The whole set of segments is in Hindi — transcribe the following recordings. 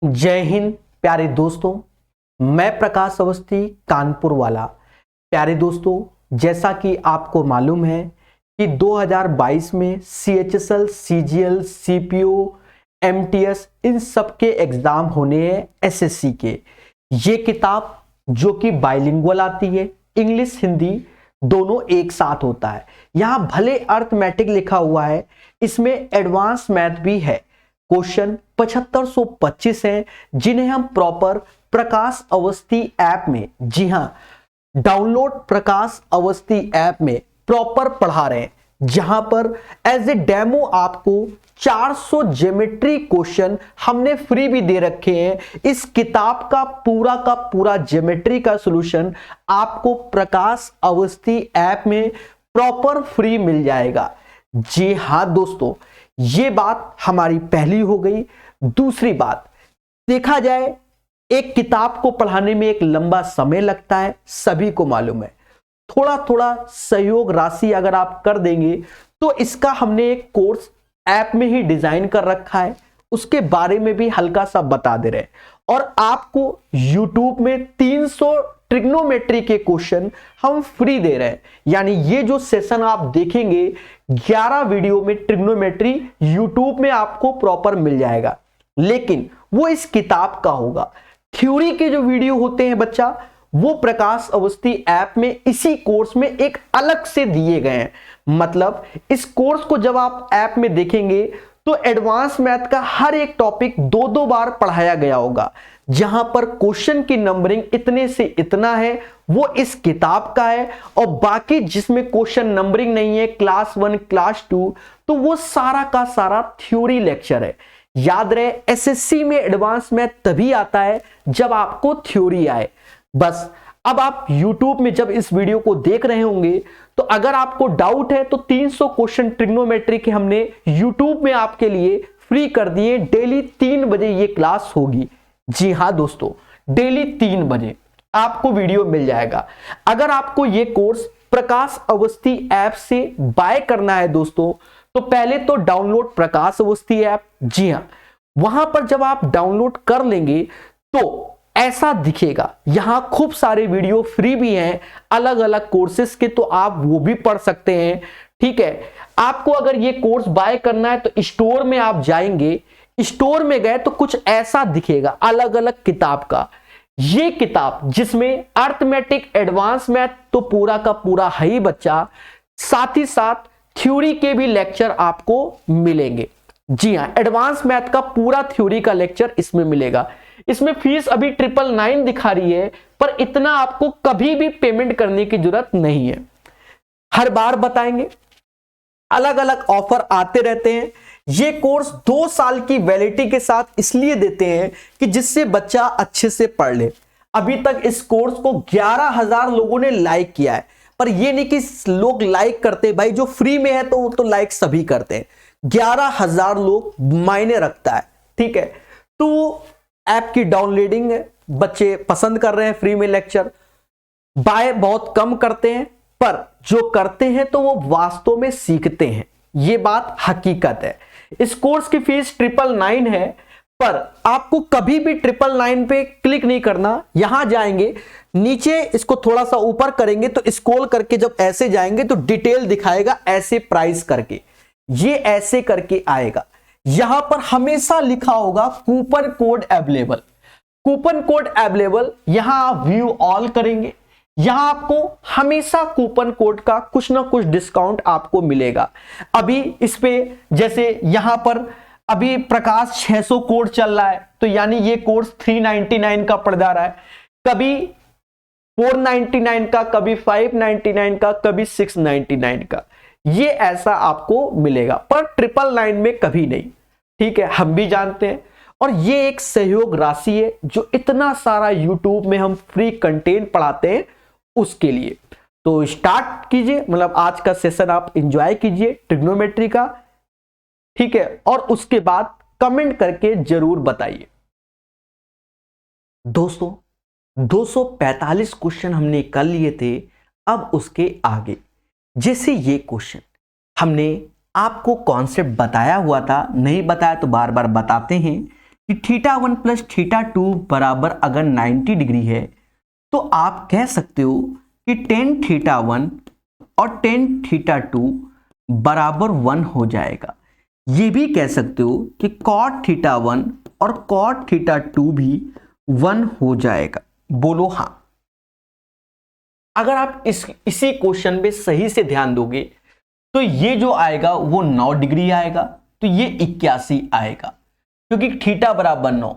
जय हिंद प्यारे दोस्तों। मैं प्रकाश अवस्थी कानपुर वाला। प्यारे दोस्तों, जैसा कि आपको मालूम है कि 2022 में CHSL, CGL, CPO, MTS इन सब के एग्जाम होने हैं SSC के। ये किताब जो कि बाइलिंगुअल आती है, इंग्लिश हिंदी दोनों एक साथ होता है। यहाँ भले अर्थमेटिक लिखा हुआ है, इसमें एडवांस मैथ भी है। क्वेश्चन 7525 हैं जिन्हें हम प्रॉपर प्रकाश अवस्थी ऐप में, जी हां, डाउनलोड प्रकाश अवस्थी ऐप में प्रॉपर पढ़ा रहे हैं, जहां पर एज ए डेमो आपको 400 ज्योमेट्री क्वेश्चन हमने फ्री भी दे रखे हैं। इस किताब का पूरा ज्योमेट्री का सॉल्यूशन आपको प्रकाश अवस्थी ऐप में प्रॉपर फ्री मिल जाएगा। जी हां दोस्तों, ये बात हमारी पहली हो गई। दूसरी बात, देखा जाए एक किताब को पढ़ाने में एक लंबा समय लगता है, सभी को मालूम है। थोड़ा थोड़ा सहयोग राशि अगर आप कर देंगे तो इसका हमने एक कोर्स ऐप में ही डिजाइन कर रखा है, उसके बारे में भी हल्का सा बता दे रहे हैं। और आपको YouTube में 300 ट्रिग्नोमेट्री के क्वेश्चन हम फ्री दे रहे हैं। यानी ये जो सेशन आप देखेंगे 11 वीडियो में ट्रिग्नोमेट्री YouTube में आपको प्रॉपर मिल जाएगा, लेकिन वो इस किताब का होगा। थ्योरी के जो वीडियो होते हैं बच्चा, वो प्रकाश अवस्थी ऐप में इसी कोर्स में एक अलग से दिए गए हैं। मतलब इस कोर्स को जब आप ऐप में देखेंगे तो एडवांस मैथ का हर एक टॉपिक दो दो बार पढ़ाया गया होगा। जहां पर क्वेश्चन की नंबरिंग इतने से इतना है वो इस किताब का है, और बाकी जिसमें क्वेश्चन नंबरिंग नहीं है, क्लास 1 क्लास 2, तो वो सारा का सारा थ्योरी लेक्चर है। याद रहे, SSC में एडवांस मैथ तभी आता है जब आपको थ्योरी आए। बस अब आप YouTube में जब इस वीडियो को देख रहे होंगे तो अगर आपको डाउट है तो 300 क्वेश्चन ट्रिग्नोमेट्री के हमने YouTube में आपके लिए फ्री कर दिए। डेली 3 बजे ये क्लास होगी। जी हां दोस्तों, डेली 3 बजे आपको वीडियो मिल जाएगा। अगर आपको ये कोर्स प्रकाश अवस्थी ऐप से बाय करना है दोस्तों, तो पहले तो डाउनलोड प्रकाश अवस्थी ऐप। जी हां, वहां पर जब आप डाउनलोड कर लेंगे तो ऐसा दिखेगा। यहां खूब सारे वीडियो फ्री भी हैं अलग अलग कोर्सेज के, तो आप वो भी पढ़ सकते हैं। ठीक है, आपको अगर ये कोर्स बाय करना है तो स्टोर में आप जाएंगे, स्टोर में गए तो कुछ ऐसा दिखेगा अलग अलग किताब का। ये किताब जिसमें अर्थमेटिक एडवांस मैथ तो पूरा का पूरा है ही बच्चा, साथ ही साथ थ्योरी के भी लेक्चर आपको मिलेंगे। जी हां, एडवांस मैथ का पूरा थ्योरी का लेक्चर इसमें मिलेगा। इसमें फीस अभी 999 दिखा रही है, पर इतना आपको कभी भी पेमेंट करने की जरूरत नहीं है। हर बार बताएंगे, अलग अलग ऑफर आते रहते हैं। ये कोर्स 2 साल की वैलिडिटी के साथ इसलिए देते हैं कि जिससे बच्चा अच्छे से पढ़ ले। अभी तक इस कोर्स को 11,000 लोगों ने लाइक किया है, पर ये नहीं कि लोग लाइक करते, भाई जो फ्री में है तो लाइक सभी करते हैं। 11,000 लोग मायने रखता है। ठीक है, तो ऐप की डाउनलोडिंग है, बच्चे पसंद कर रहे हैं। फ्री में लेक्चर बाय बहुत कम करते हैं, पर जो करते हैं तो वो वास्तव में सीखते हैं। ये बात हकीकत है। इस कोर्स की फीस 999 है, पर आपको कभी भी 999 पे क्लिक नहीं करना। यहां जाएंगे नीचे, इसको थोड़ा सा ऊपर करेंगे तो स्क्रॉल करके जब ऐसे जाएंगे तो डिटेल दिखाएगा ऐसे प्राइस करके, ये ऐसे करके आएगा। यहां पर हमेशा लिखा होगा coupon code available. Coupon code available, यहां आप व्यू ऑल करेंगे, यहां आपको हमेशा कूपन कोड का कुछ ना कुछ डिस्काउंट आपको मिलेगा। अभी इस पे जैसे यहां पर अभी प्रकाश 600 कोड चल रहा है, तो यानी ये कोर्स 399 का पड़ जा रहा है, कभी 499 का, कभी 599 का, कभी 699 का। ये ऐसा आपको मिलेगा, पर 999 में कभी नहीं। ठीक है, हम भी जानते हैं, और ये एक सहयोग राशि है जो इतना सारा YouTube में हम फ्री कंटेंट पढ़ाते हैं उसके लिए। तो स्टार्ट कीजिए, मतलब आज का सेशन आप एंजॉय कीजिए ट्रिग्नोमेट्री का। ठीक है, और उसके बाद कमेंट करके जरूर बताइए। दोस्तों 245 क्वेश्चन हमने कर लिए थे। अब उसके आगे, जैसे ये क्वेश्चन हमने आपको कॉन्सेप्ट बताया हुआ था, नहीं बताया तो बार बार बताते हैं कि θ1 प्लस θ2 बराबर अगर 90 डिग्री है तो आप कह सकते हो कि tan θ1 और tan θ2 बराबर 1 हो जाएगा। ये भी कह सकते हो कि cot θ1 और cot θ2 भी 1 हो जाएगा। बोलो हाँ। अगर आप इसी क्वेश्चन पे सही से ध्यान दोगे तो ये जो आएगा वो 9 डिग्री आएगा, तो ये 81 आएगा क्योंकि थीटा बराबर 9।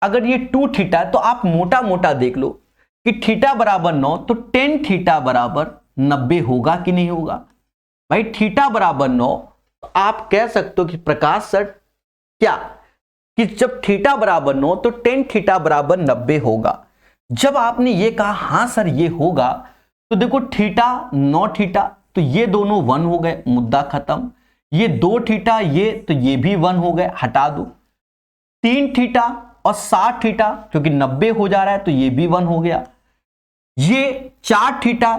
अगर ये 2 थीटा तो आप मोटा मोटा देख लो कि थीटा बराबर 9 तो tan थीटा बराबर 90 होगा कि नहीं होगा। भाई थीटा बराबर 9 तो आप कह सकते हो कि प्रकाश सर क्या कि जब थीटा बराबर 9 तो tan थीटा बराबर 90 होगा। जब आपने ये कहा हाँ सर ये होगा तो देखो थीटा 9 थीटा तो ये दोनों 1 हो गए, मुद्दा खत्म। ये 2 थीटा ये तो ये भी 1 हो गए, हटा दो। 3 थीटा और 60 थीटा क्योंकि 90 हो जा रहा है तो ये भी 1 हो गया। ये 4 थीटा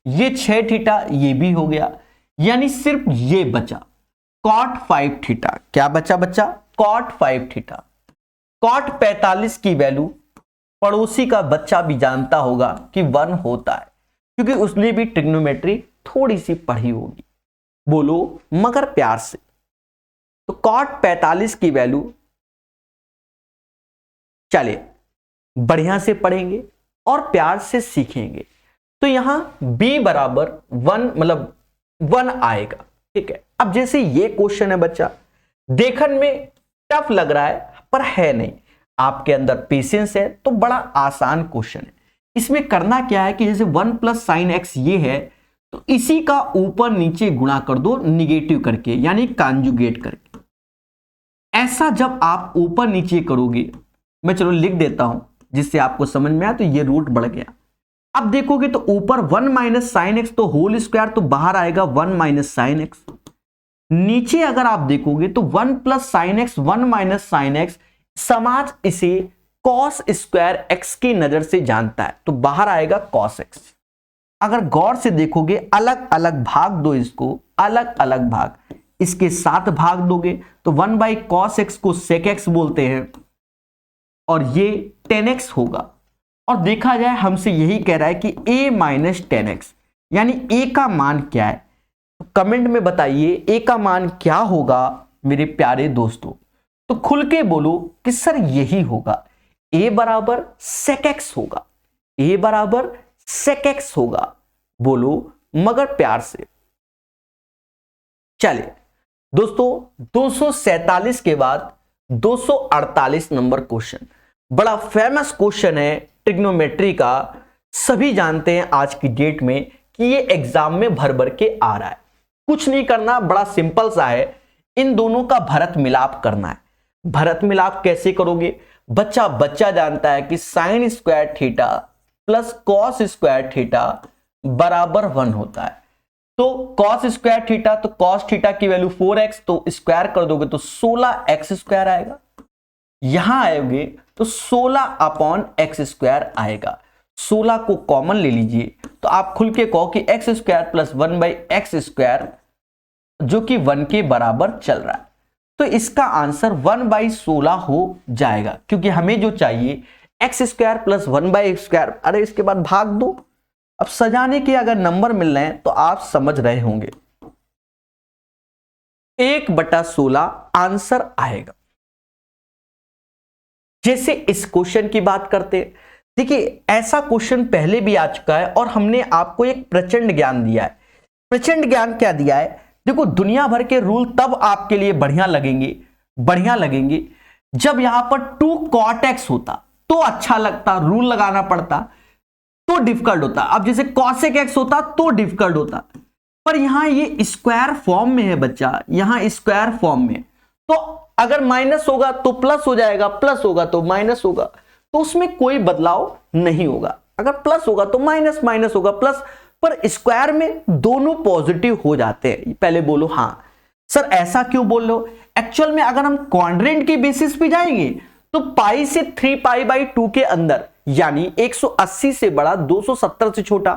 ये 6 थीटा ये भी हो गया, यानी सिर्फ ये बचा cot 5 थीटा। क्या बचा बच्चा? cot 5 theta. cot 45 की वैल्यू पड़ोसी का बच्चा भी जानता होगा कि 1 होता है क्योंकि उसने भी ट्रिग्नोमेट्री थोड़ी सी पढ़ी होगी। बोलो मगर प्यार से। तो cot 45 की वैल्यू चलिए बढ़िया से पढ़ेंगे और प्यार से सीखेंगे। तो यहां b बराबर 1 मतलब 1 आएगा। ठीक है, अब जैसे ये क्वेश्चन है बच्चा, देखने में टफ लग रहा है पर है नहीं, आपके अंदर पेशेंस है तो बड़ा आसान क्वेश्चन है। इसमें करना क्या है कि जैसे 1 प्लस साइन एक्स ये है तो इसी का ऊपर नीचे गुणा कर दो निगेटिव करके, यानी कॉन्जुगेट करके। ऐसा जब आप ऊपर नीचे करोगे, मैं चलो लिख देता हूं जिससे आपको समझ में आया, तो ये रूट बढ़ गया। अब देखोगे तो ऊपर 1 माइनस साइन एक्स तो होल स्क्वायर तो बाहर आएगा 1 माइनस साइन एक्स। नीचे अगर आप देखोगे तो 1 plus sine x 1 minus sine x, समाज इसे कॉस स्क्वायर एक्स की नजर से जानता है तो बाहर आएगा कॉस एक्स। अगर गौर से देखोगे अलग अलग भाग दो, इसको अलग अलग भाग, इसके साथ भाग दोगे तो 1 बाई कॉस एक्स को सेक एक्स बोलते हैं और ये 10x होगा। और देखा जाए हमसे यही कह रहा है कि a माइनस 10x, यानी a का मान क्या है? तो कमेंट में बताइए a का मान क्या होगा मेरे प्यारे दोस्तों। तो खुल के बोलो कि सर यही होगा, a बराबर सेक एक्स होगा, a बराबर सेक एक्स होगा। बोलो मगर प्यार से। चलिए दोस्तों 247 के बाद 248 नंबर क्वेश्चन, बड़ा फेमस क्वेश्चन है ट्रिग्नोमेट्री का। सभी जानते हैं आज की डेट में कि ये एग्जाम में भर भर के आ रहा है। कुछ नहीं करना, बड़ा सिंपल सा है, इन दोनों का भरत मिलाप करना है। भरत मिलाप कैसे करोगे? बच्चा जानता है कि sine square theta plus cos square theta बराबर 1 होता है। तो कॉस स्क्वायर थीटा तो कॉस थीटा की वैल्यू 4x, तो स्क्वायर कर दोगे तो 16x स्क्वायर आएगा। यहां आएंगे तो 16 अपॉन एक्स स्क्वायर आएगा। 16 को कॉमन ले लीजिए तो आप खुल के कहो कि x square plus 1 by x square जो कि 1 के बराबर चल रहा है। तो इसका आंसर 1 बाई 16 हो जाएगा क्योंकि हमें जो चाहिए x square plus 1 by x square. अरे इसके बाद भाग दो। अब सजाने के अगर नंबर मिल रहे हैं तो आप समझ रहे होंगे 1/16 आंसर आएगा। जैसे इस क्वेश्चन की बात करते, देखिए ऐसा क्वेश्चन पहले भी आ चुका है और हमने आपको एक प्रचंड ज्ञान दिया है। प्रचंड ज्ञान क्या दिया है? देखो दुनिया भर के रूल तब आपके लिए बढ़िया लगेंगे जब यहां पर 2 cot x होता तो अच्छा लगता, रूल लगाना पड़ता तो डिफिकल्ट होता। अब जैसे cosec x होता तो डिफिकल्ट होता, पर यहां ये स्क्वायर फॉर्म में है बच्चा, यहां स्क्वायर फॉर्म में, तो अगर माइनस होगा तो प्लस हो जाएगा, प्लस होगा तो माइनस होगा, तो उसमें कोई बदलाव नहीं होगा। अगर प्लस होगा तो माइनस, माइनस होगा प्लस, पर स्क्वायर में दोनों पॉजिटिव हो जाते हैं। पहले बोलो हाँ सर ऐसा क्यों बोल रहे हो? एक्चुअल में अगर हम क्वाड्रेंट के बेसिस पे जाएंगे तो पाई से 3π/2 के अंदर, यानी 180 से बड़ा 270 से छोटा,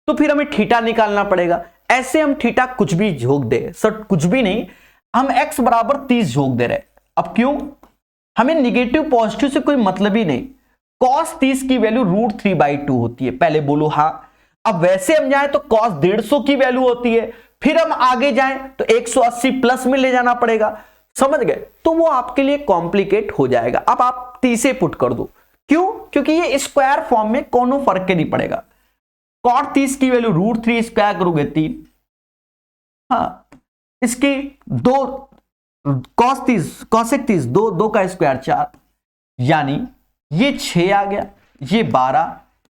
तो फिर हमें थीटा निकालना पड़ेगा। ऐसे हम थीटा कुछ भी झोंक दे सर, कुछ भी नहीं, हम x बराबर 30 झोंक दे रहे। अब क्यों? हमें निगेटिव पॉजिटिव से कोई मतलब ही नहीं। cos 30 की वैल्यू √3/2 होती है, पहले बोलो हाँ। अब वैसे हम जाए तो cos 150 की वैल्यू होती है, फिर हम आगे जाएं तो 180 प्लस में ले जाना पड़ेगा, समझ गए? तो वो आपके लिए कॉम्प्लिकेट हो जाएगा। अब आप 30 से पुट कर दो, क्यों? क्योंकि ये स्क्वायर फॉर्म में कोनो फर्क नहीं पड़ेगा। cot 30 की वैल्यू √3 स्क्वायर करोगे 3, हाँ इसकी 2 cos 30 cosec 30 2 का स्क्वायर 4, यानी ये 6 आ गया, ये 12,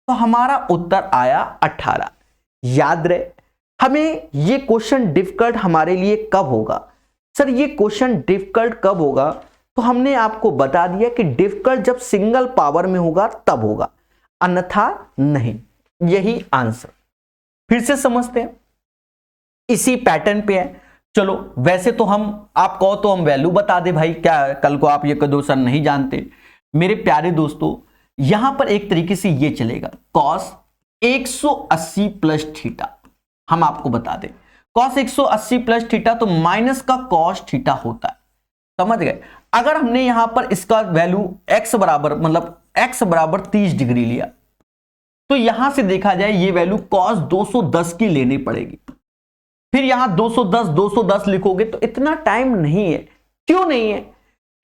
तो हमारा उत्तर आया 18। याद रहे, हमें ये क्वेश्चन डिफिकल्ट हमारे लिए कब होगा? सर ये क्वेश्चन डिफिकल्ट कब होगा? तो हमने आपको बता दिया कि डिफिकल्ट जब सिंगल पावर में होगा तब होगा, अन्यथा नहीं। यही आंसर। फिर से समझते हैं, इसी पैटर्न पे है। चलो वैसे तो हम, आप कहो तो हम वैल्यू बता दे भाई, क्या कल को आप ये कह दो सर नहीं जानते। मेरे प्यारे दोस्तों, यहां पर एक तरीके से ये चलेगा, cos 180 प्लस थीटा, हम आपको बता दें cos 180 प्लस थीटा तो माइनस का cos थीटा होता है, समझ गए? अगर हमने यहां पर इसका वैल्यू x बराबर, मतलब x बराबर 30 डिग्री लिया, तो यहां से देखा जाए ये वैल्यू cos 210 की लेनी पड़ेगी। फिर यहां 210 लिखोगे तो इतना टाइम नहीं है। क्यों नहीं है?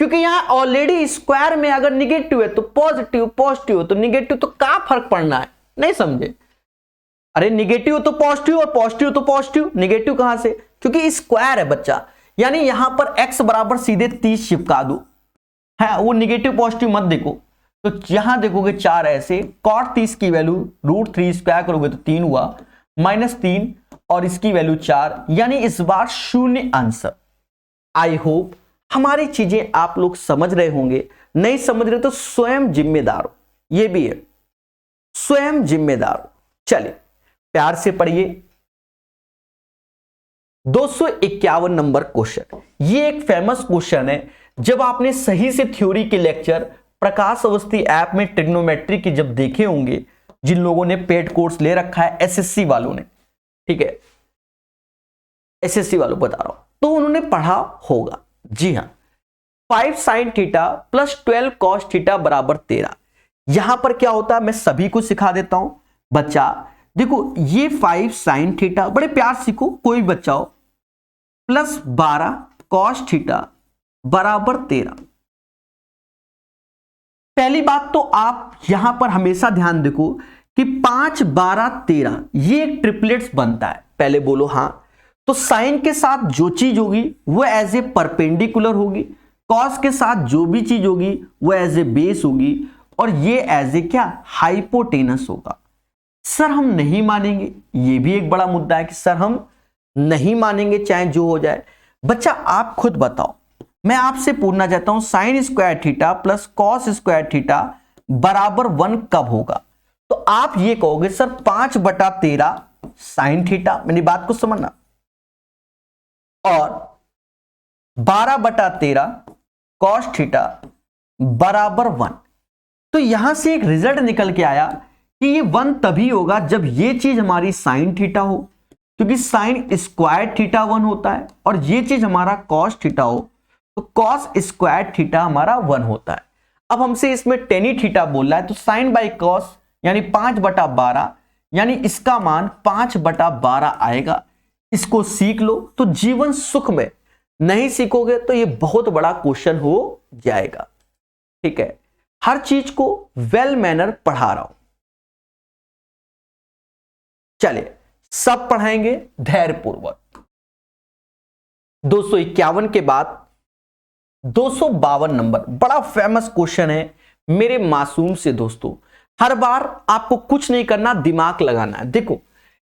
क्योंकि यहां ऑलरेडी स्क्वायर में अगर निगेटिव है तो पॉजिटिव, पॉजिटिव हो तो निगेटिव, तो क्या फर्क पड़ना है? नहीं समझे? अरे निगेटिव तो पॉजिटिव और पॉजिटिव तो पॉजिटिव, निगेटिव कहां से? क्योंकि स्क्वायर है बच्चा, यानी यहां पर x बराबर सीधे 30 चिपका दो, है वो निगेटिव पॉजिटिव मत देखो। तो यहां देखोगे 4 ऐसे, cot 30 की वैल्यू √3 स्क्वायर करोगे तो 3 हुआ, -3 और इसकी वैल्यू 4, यानी इस बार 0 आंसर। आई होप हमारी चीजें आप लोग समझ रहे होंगे। नहीं समझ रहे तो स्वयं जिम्मेदार हो, ये भी है, स्वयं जिम्मेदार हो। चलिए प्यार से पढ़िए 251 नंबर क्वेश्चन। ये एक फेमस क्वेश्चन है। जब आपने सही से थ्योरी के लेक्चर प्रकाश अवस्थी ऐप में ट्रिग्नोमेट्री की जब देखे होंगे, जिन लोगों ने पेड कोर्स ले रखा है, एसएससी वालों ने, ठीक है, एसएससी वालों बता रहा हूं, तो उन्होंने पढ़ा होगा। जी हां, 5 sin theta plus 12 cos theta बराबर 13। यहां पर क्या होता है मैं सभी को सिखा देता हूं। बच्चा देखो, ये 5 sin थीटा, बड़े प्यार सीखो, कोई बच्चा हो, प्लस 12 cos थीटा बराबर 13। पहली बात तो आप यहां पर हमेशा ध्यान देखो कि 5, 12, 13 ये एक ट्रिपलेट्स बनता है। पहले बोलो हाँ। तो साइन के साथ जो चीज होगी वो एज ए परपेंडिकुलर होगी, कॉस के साथ जो भी चीज होगी वो एज ए बेस होगी, और ये एज ए क्या, हाइपोटेनस होगा। सर हम नहीं मानेंगे, ये भी एक बड़ा मुद्दा है कि सर हम नहीं मानेंगे चाहे जो हो जाए। बच्चा आप खुद बताओ, मैं आपसे पूछना चाहता हूं sine square theta plus cos square theta बराबर 1 कब होगा? तो आप ये कहोगे सर 5/13 साइन थीटा, मेरी बात को समझना, और 12/13 कॉस थीटा बराबर 1। तो यहां से एक रिजल्ट निकल के आया कि ये 1 तभी होगा जब ये चीज हमारी साइन थीटा हो, क्योंकि साइन स्क्वायर थीटा 1 होता है, और ये चीज हमारा कॉस थीटा हो तो कॉस स्क्वायर थीटा हमारा 1 होता है। अब हमसे इसमें टेनी थीटा बोल रहा है, तो साइन बाई कॉस यानी 5/12, यानी इसका मान 5/12 आएगा। इसको सीख लो तो जीवन सुख में, नहीं सीखोगे तो ये बहुत बड़ा क्वेश्चन हो जाएगा। ठीक है, हर चीज को वेल मैनर पढ़ा रहा हूं। चलिए सब पढ़ाएंगे धैर्यपूर्वक। 251 के बाद 252 नंबर, बड़ा फेमस क्वेश्चन है मेरे मासूम से दोस्तों। हर बार आपको कुछ नहीं करना, दिमाग लगाना है। देखो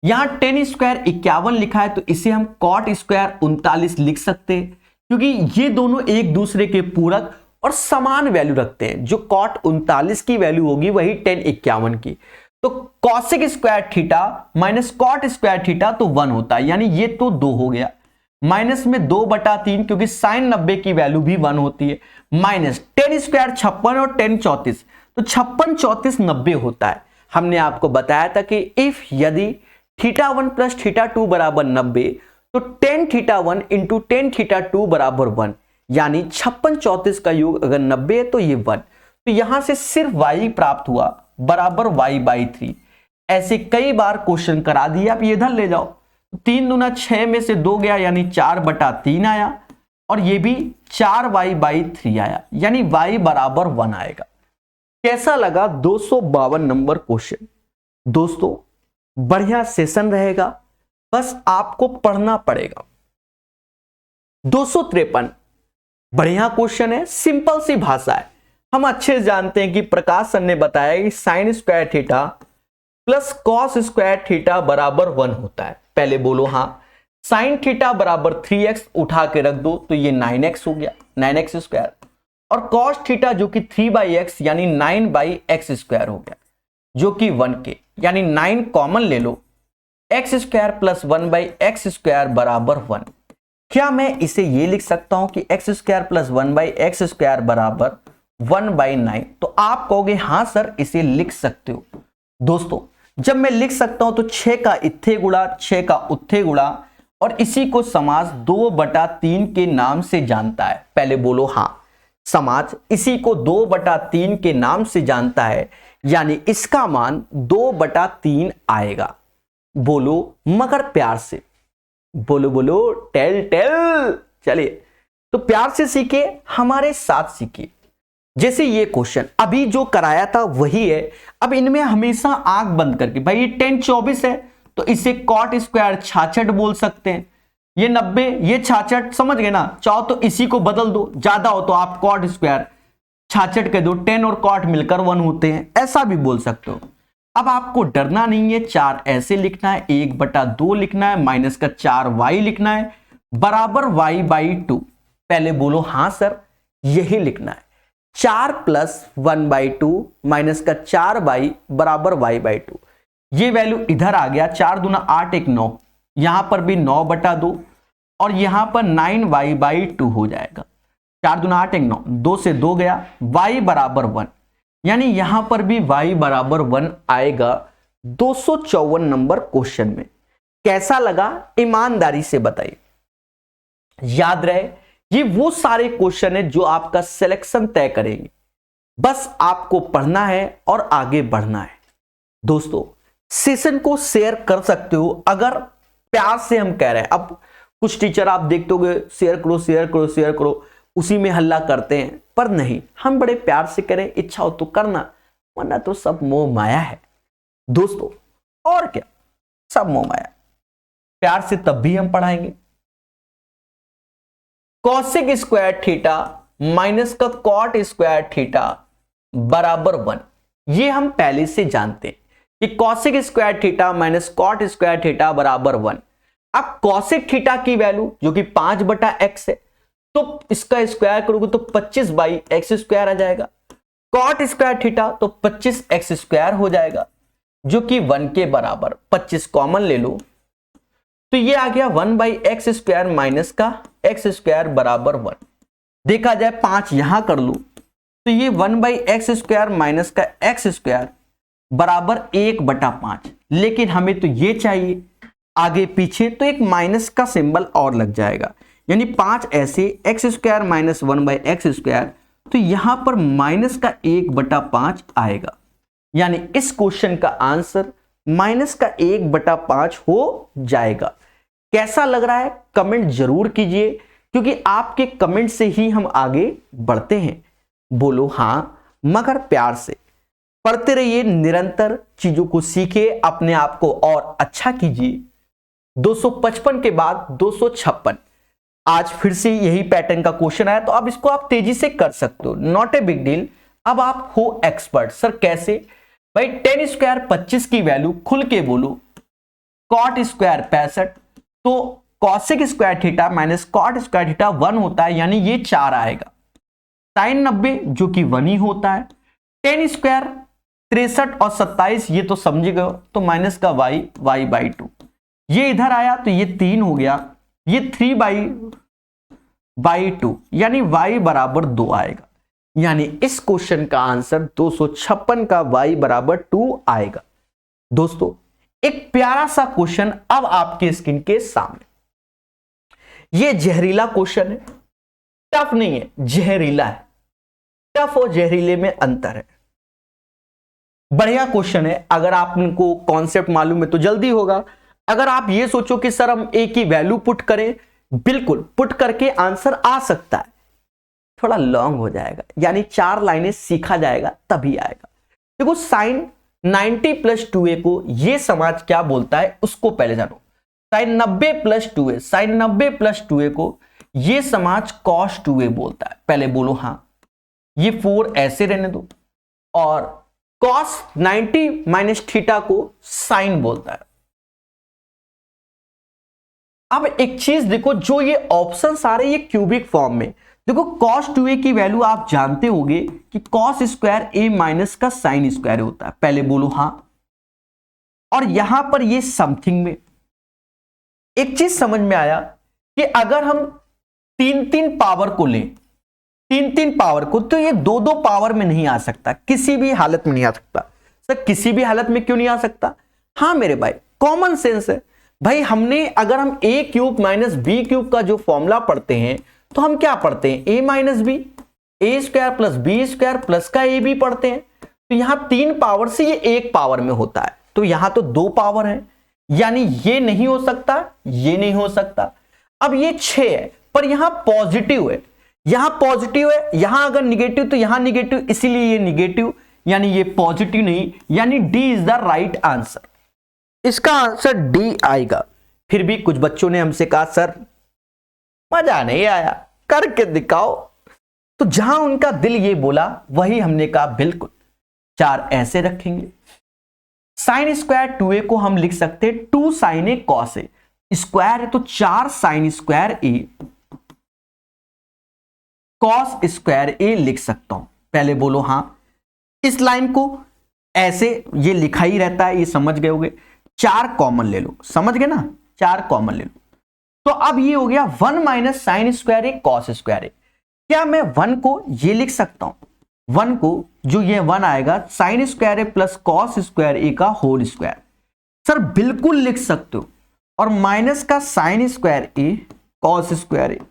यहां टेन स्क्वायर 51 लिखा है, तो इसे हम कॉट स्क्वायर 39 लिख सकते हैं, क्योंकि ये दोनों एक दूसरे के पूरक और समान वैल्यू रखते हैं। जो कॉट 39 की वैल्यू होगी वही टेन 51 की। तो cosec square theta minus cot square theta तो 1 होता है, यानी ये तो 2 हो गया, माइनस में 2/3 क्योंकि साइन 90 की वैल्यू भी 1 होती है, माइनस टेन स्क्वायर 56 और टेन 34, तो 56, 34, 90 होता है। हमने आपको बताया था कि इफ यदि θ1 प्लस θ2 बराबर 90, तो टेन θ1 इंटू टेन θ2 बराबर 1, यानी 56 34 का योग अगर 90 है तो ये 1, तो यहां से सिर्फ y प्राप्त हुआ बराबर y/3। ऐसे कई बार क्वेश्चन करा दिए, आप ये इधर ले जाओ, 3 दूना 6 में से 2 गया यानी 4/3 आया, और ये भी 4y/3 आया, यानी y बराबर 1 आएगा। कैसा लगा 252 नंबर क्वेश्चन? दोस्तों बढ़िया सेशन रहेगा, बस आपको पढ़ना पड़ेगा। 253 बढ़िया क्वेश्चन है, सिंपल सी भाषा है। हम अच्छे से जानते हैं कि प्रकाश सर ने बताया कि sin square theta plus cos square theta बराबर 1 होता है। पहले बोलो हाँ। sin थीटा बराबर 3x उठा के रख दो तो ये 9x हो गया, 9x स्क्वायर, और cos थीटा जो कि 3/x यानी 9/x स्क्वायर हो गया, जो कि 1 के, यानी 9 कॉमन ले लो, x square plus 1/x square बराबर 1। क्या मैं इसे ये लिख सकता हूं कि x square plus 1/x square बराबर 1/9? तो आप कहोगे हाँ सर इसे लिख सकते हो। दोस्तों जब मैं लिख सकता हूं तो 6 का इत्थे गुणा 6 का उत्थे गुणा, और इसी को समास 2/3 के नाम से जानता है। पहले बोलो हाँ, समाज इसी को 2/3 के नाम से जानता है, यानी इसका मान 2/3 आएगा। बोलो मगर प्यार से, बोलो बोलो टेल टेल। चलिए तो प्यार से सीखे, हमारे साथ सीखिए। जैसे ये क्वेश्चन अभी जो कराया था वही है। अब इनमें हमेशा आंख बंद करके, भाई ये 10 24 है तो इसे कॉट स्क्वायर 66 बोल सकते हैं, ये 90 ये 66, समझ गए ना? चाहो तो इसी को बदल दो, ज्यादा हो तो आप कॉट स्क्वायर 66 कह दो, 10 और कॉट मिलकर 1 होते हैं, ऐसा भी बोल सकते हो। अब आपको डरना नहीं है, 4 ऐसे लिखना है, 1/2 लिखना है, माइनस का 4y लिखना है, बराबर y/2। पहले बोलो हाँ सर यही लिखना है, 4 प्लस 1/2 माइनस का 4y बराबर y/2। ये वैल्यू इधर आ गया, 4 दूना 8 1 9, यहां पर भी 9/2, और यहां पर 9y/2 हो जाएगा। 4 दूना 8 1 9, 2 से 2 गया, y बराबर 1, यानी यहां पर भी y बराबर 1 आएगा 254 नंबर क्वेश्चन में। कैसा लगा ईमानदारी से बताइए। याद रहे ये वो सारे क्वेश्चन है जो आपका सिलेक्शन तय करेंगे, बस आपको पढ़ना है और आगे बढ़ना है। दोस्तों सेशन को शेयर कर सकते हो अगर प्यार से हम कह रहे हैं। अब कुछ टीचर आप देखते होंगे शेयर करो शेयर करो शेयर करो, उसी में हल्ला करते हैं, पर नहीं, हम बड़े प्यार से करें, इच्छा हो तो करना, वरना तो सब मोह माया है दोस्तों। और क्या, सब मोह माया। प्यार से तब भी हम पढ़ाएंगे। कॉसेक स्क्वायर थीटा माइनस का कॉट स्क्वायर थीटा बराबर 1, ये हम पहले से जानते हैं कि cosec square theta minus cot square theta बराबर 1। अब कॉसेक थीटा की वैल्यू जो कि 5/x है, तो इसका स्क्वायर करोगे तो 25/x स्क्वायर आ जाएगा। कॉट स्क्वायर थीटा तो 25x स्क्वायर हो जाएगा, जो कि 1 के बराबर। 25 कॉमन ले लो तो ये आ गया 1/x स्क्वायर माइनस का x स्क्वायर बराबर 1। देखा जाए 5 यहां कर लो तो ये 1/x स्क्वायर माइनस का x स्क्वायर बराबर 1/5, लेकिन हमें तो ये चाहिए आगे पीछे, तो एक माइनस का सिंबल और लग जाएगा, यानी 5 ऐसे x square minus 1/x square, तो यहां पर माइनस का 1/5 आएगा, यानी इस क्वेश्चन का आंसर माइनस का 1/5 हो जाएगा। कैसा लग रहा है कमेंट जरूर कीजिए, क्योंकि आपके कमेंट से ही हम आगे बढ़ते हैं। बोलो हाँ मगर प्यार से। पढ़ते रहिए, निरंतर चीजों को सीखिए, अपने आप को और अच्छा कीजिए। 255 के बाद 256, आज फिर से यही पैटर्न का क्वेश्चन आया, तो अब इसको आप तेजी से कर सकते हो, नॉट ए बिग डील। अब आप हो एक्सपर्ट। सर कैसे? भाई 10 स्क्वायर 25 की वैल्यू खुल के बोलो, कॉट स्क्वायर 65, तो cosec square theta minus cot square theta 1 होता है, यानी ये 4 आएगा। साइन 90 जो कि 1 ही होता है। 10 स्क्वायर 63 और 27 ये तो समझ गए, तो माइनस का y/2, ये इधर आया तो ये 3 हो गया, ये 3/2, यानी y बराबर 2 आएगा, यानी इस क्वेश्चन का आंसर 256 का y बराबर 2 आएगा। दोस्तों एक प्यारा सा क्वेश्चन अब आपके स्क्रीन के सामने, ये जहरीला क्वेश्चन है, टफ नहीं है, जहरीला है। टफ और जहरीले में अंतर है। बढ़िया क्वेश्चन है। अगर आपको कॉन्सेप्ट मालूम है तो जल्दी होगा। अगर आप ये सोचो कि सर हम ए की वैल्यू पुट करें, बिल्कुल पुट करके आंसर आ सकता है, थोड़ा लॉन्ग हो जाएगा, यानी 4 लाइनें सीखा जाएगा तभी आएगा। देखो साइन 90 + 2a को ये समाज क्या बोलता है उसको पहले जानो। साइन 90 + 2a, साइन 90 + 2a को ये समाज cos 2a बोलता है। पहले बोलो हाँ, ये 4 ऐसे रहने दो, और cos 90 - थीटा को साइन बोलता है। अब एक चीज देखो, जो ये ऑप्शन सारे ये क्यूबिक फॉर्म में, देखो cos 2a की वैल्यू आप जानते होंगे कि cos स्क्वायर a - का साइन स्क्वायर होता है। पहले बोलो हाँ। और यहां पर ये समथिंग में एक चीज समझ में आया कि अगर हम 3 पावर को लें, 3 पावर को, तो ये 2 पावर में नहीं आ सकता, किसी भी हालत में नहीं आ सकता। सर किसी भी हालत में क्यों नहीं आ सकता? हाँ मेरे भाई, कॉमन सेंस है भाई। हमने अगर हम a³ - b³ का जो फॉर्मूला पढ़ते हैं तो हम क्या पढ़ते हैं? a - b, a² + b² plus का a भी पढ़ते हैं। तो यहां 3 पावर से ये 1 पावर में होता है, तो यहां तो 2 पावर है, यानी ये नहीं हो सकता, ये नहीं हो सकता। अब ये 6 है, पर यहां पॉजिटिव है, यहां पॉजिटिव है, यहां अगर निगेटिव तो यहां निगेटिव, इसीलिए ये निगेटिव, यानी ये पॉजिटिव नहीं, यानी D is the right answer. इसका आंसर डी आएगा। फिर भी कुछ बच्चों ने हमसे कहा सर मजा नहीं आया, करके दिखाओ। तो जहां उनका दिल ये बोला वही हमने कहा बिल्कुल। 4 ऐसे रखेंगे। साइन स्क्वायर 2a को हम लिख सकते हैं 2 sin a cos a, square है तो 4 sin square a cos square a लिख सकता हूं। पहले बोलो हाँ। इस लाइन को ऐसे ये लिखा ही रहता है, ये समझ गए होगे। 4 कॉमन ले लो, समझ गए ना, 4 कॉमन ले लो। तो अब ये हो गया 1 - sin square a cos square a। क्या मैं 1 को ये लिख सकता हूं? 1 को जो ये 1 आएगा sin square a + cos square a का होल स्क्वायर। सर बिल्कुल लिख सकते हो। और माइनस का sin square a cos square a।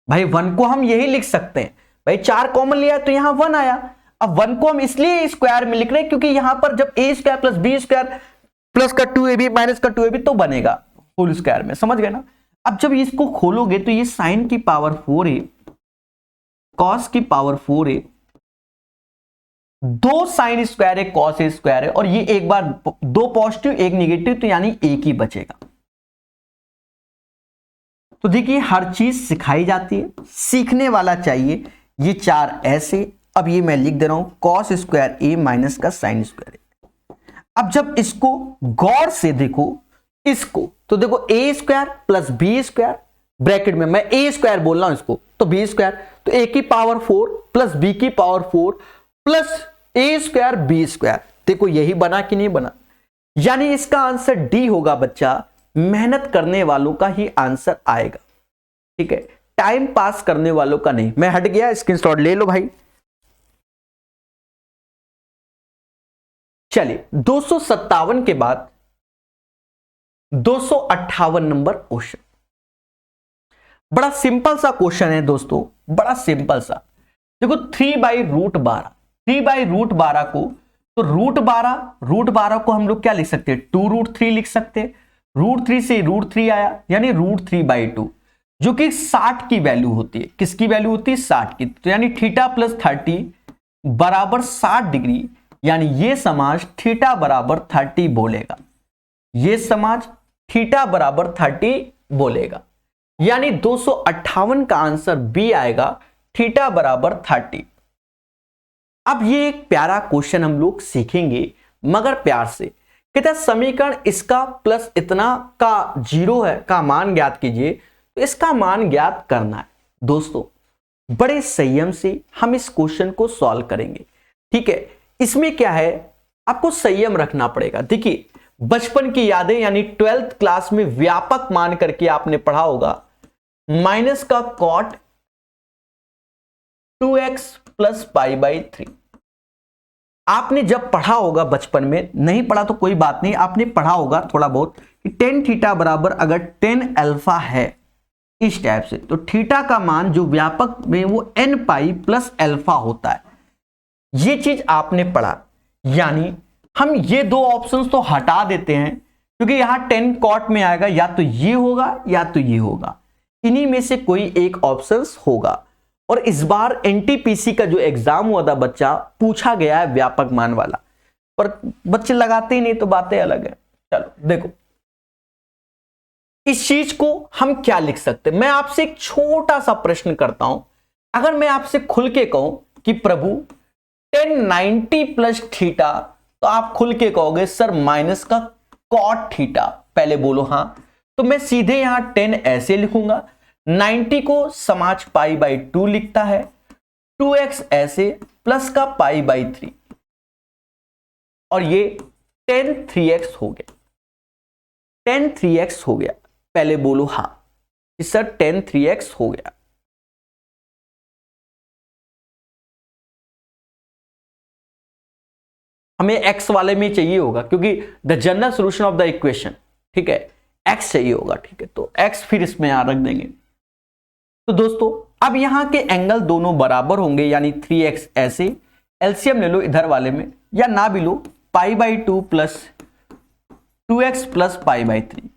भाई 1 को हम यही लिख सकते हैं। भाई 4 कॉमन लिया तो यहां 1 आया। अब 1 को हम इसलिए स्क्वायर में लिख रहे हैं क्योंकि यहां पर जब a² + b² प्लस का 2ab माइनस का 2ab तो बनेगा होल स्क्वायर में, समझ गए ना। अब जब इसको खोलोगे तो ये साइन की पावर 4a कॉस की पावर 4a, 2 साइन स्क्वायर है कॉस स्क्वायर है, और ये एक बार 2 पॉजिटिव 1 निगेटिव, तो यानी एक ही बचेगा। तो देखिए हर चीज सिखाई जाती है, सीखने वाला चाहिए। ये 4 ऐसे, अब ये मैं लिख दे रहा हूं कॉस स्क्वायर a माइनस का साइन स्क्वायर a। अब जब इसको गौर से देखो इसको, तो देखो a² + b² ब्रैकेट में मैं a² बोल रहा हूं इसको, तो b², तो a की पावर 4 प्लस b की पावर 4 प्लस a² b²। देखो यही बना कि नहीं बना, यानी इसका आंसर डी होगा बच्चा। मेहनत करने वालों का ही आंसर आएगा, ठीक है, टाइम पास करने वालों का नहीं। मैं हट गया, स्क्रीनशॉट ले लो भाई। चलिए 257 के बाद 258 नंबर क्वेश्चन। बड़ा सिंपल सा क्वेश्चन है दोस्तों, बड़ा सिंपल सा। देखो 3/√12, 3/√12 को, तो √12 को हम लोग क्या लिख सकते हैं? 2√3 लिख सकते हैं। √3 से √3 आया, यानी √3/2, जो कि 60 की वैल्यू होती है। किसकी वैल्यू होती है? 60 की। तो यानी थीटा + 30 = 60 डिग्री, यानी ये समाज थीटा = 30 बोलेगा। ये समाज थीटा = 30 बोलेगा, यानी 258 का आंसर बी आएगा, थीटा = 30। अब ये एक प्यारा क्वेश्चन हम लोग सीखेंगे, मगर प्यार से। कहते हैं समीकरण इसका प्लस इतना का 0 है का मान ज्ञात कीजिए, तो इसका मान ज्ञात करना है। दोस्तों बड़े संयम से हम इस क्वेश्चन को सॉल्व करेंगे, ठीक है। इसमें क्या है, आपको संयम रखना पड़ेगा। देखिए बचपन की यादें, यानी 12th क्लास में व्यापक मान करके आपने पढ़ा होगा, माइनस का कॉट 2x + π/3। आपने जब पढ़ा होगा बचपन में, नहीं पढ़ा तो कोई बात नहीं, आपने पढ़ा होगा थोड़ा बहुत कि tan थीटा बराबर अगर tan अल्फा है इस टाइप से। तो थीटा का मान जो व्यापक में वो n पाई प्लस अल्फा होता है, ये चीज आपने पढ़ा। यानी हम ये दो ऑप्शंस तो हटा देते हैं क्योंकि यहां 10 कॉट में आएगा, या तो ये होगा या तो ये होगा, इन्हीं में से कोई एक ऑप्शंस होगा। और इस बार एनटीपीसी का जो एग्जाम हुआ था बच्चा, पूछा गया है व्यापक मान वाला, पर बच्चे लगाते ही नहीं, तो बातें अलग है। चलो देखो इस चीज को हम क्या लिख सकते हैं। मैं आपसे एक छोटा सा प्रश्न करता हूं, अगर मैं आपसे खुल के कहूं कि प्रभु 1090 प्लस थीटा, तो आप खुल के कहोगे सर माइनस का कॉट थीटा, पहले बोलो हाँ। तो मैं सीधे यहां 10 ऐसे लिखूंगा, 90 को समाज पाई बाई 2 लिखता है, 2x ऐसे प्लस का पाई बाई 3, और ये 10 3x हो गया, 10 3x हो गया। पहले बोलो हाँ कि सर 10 3x हो गया। हमें x वाले में चाहिए होगा क्योंकि the general solution of the equation, ठीक है, x चाहिए होगा, ठीक है, तो x फिर इसमें यहां रख देंगे। तो दोस्तों अब यहां के एंगल दोनों बराबर होंगे, यानी 3x ऐसे, एलसीएम ले लो इधर वाले में, या ना भी लो, pi by 2 plus 2x plus pi by 3,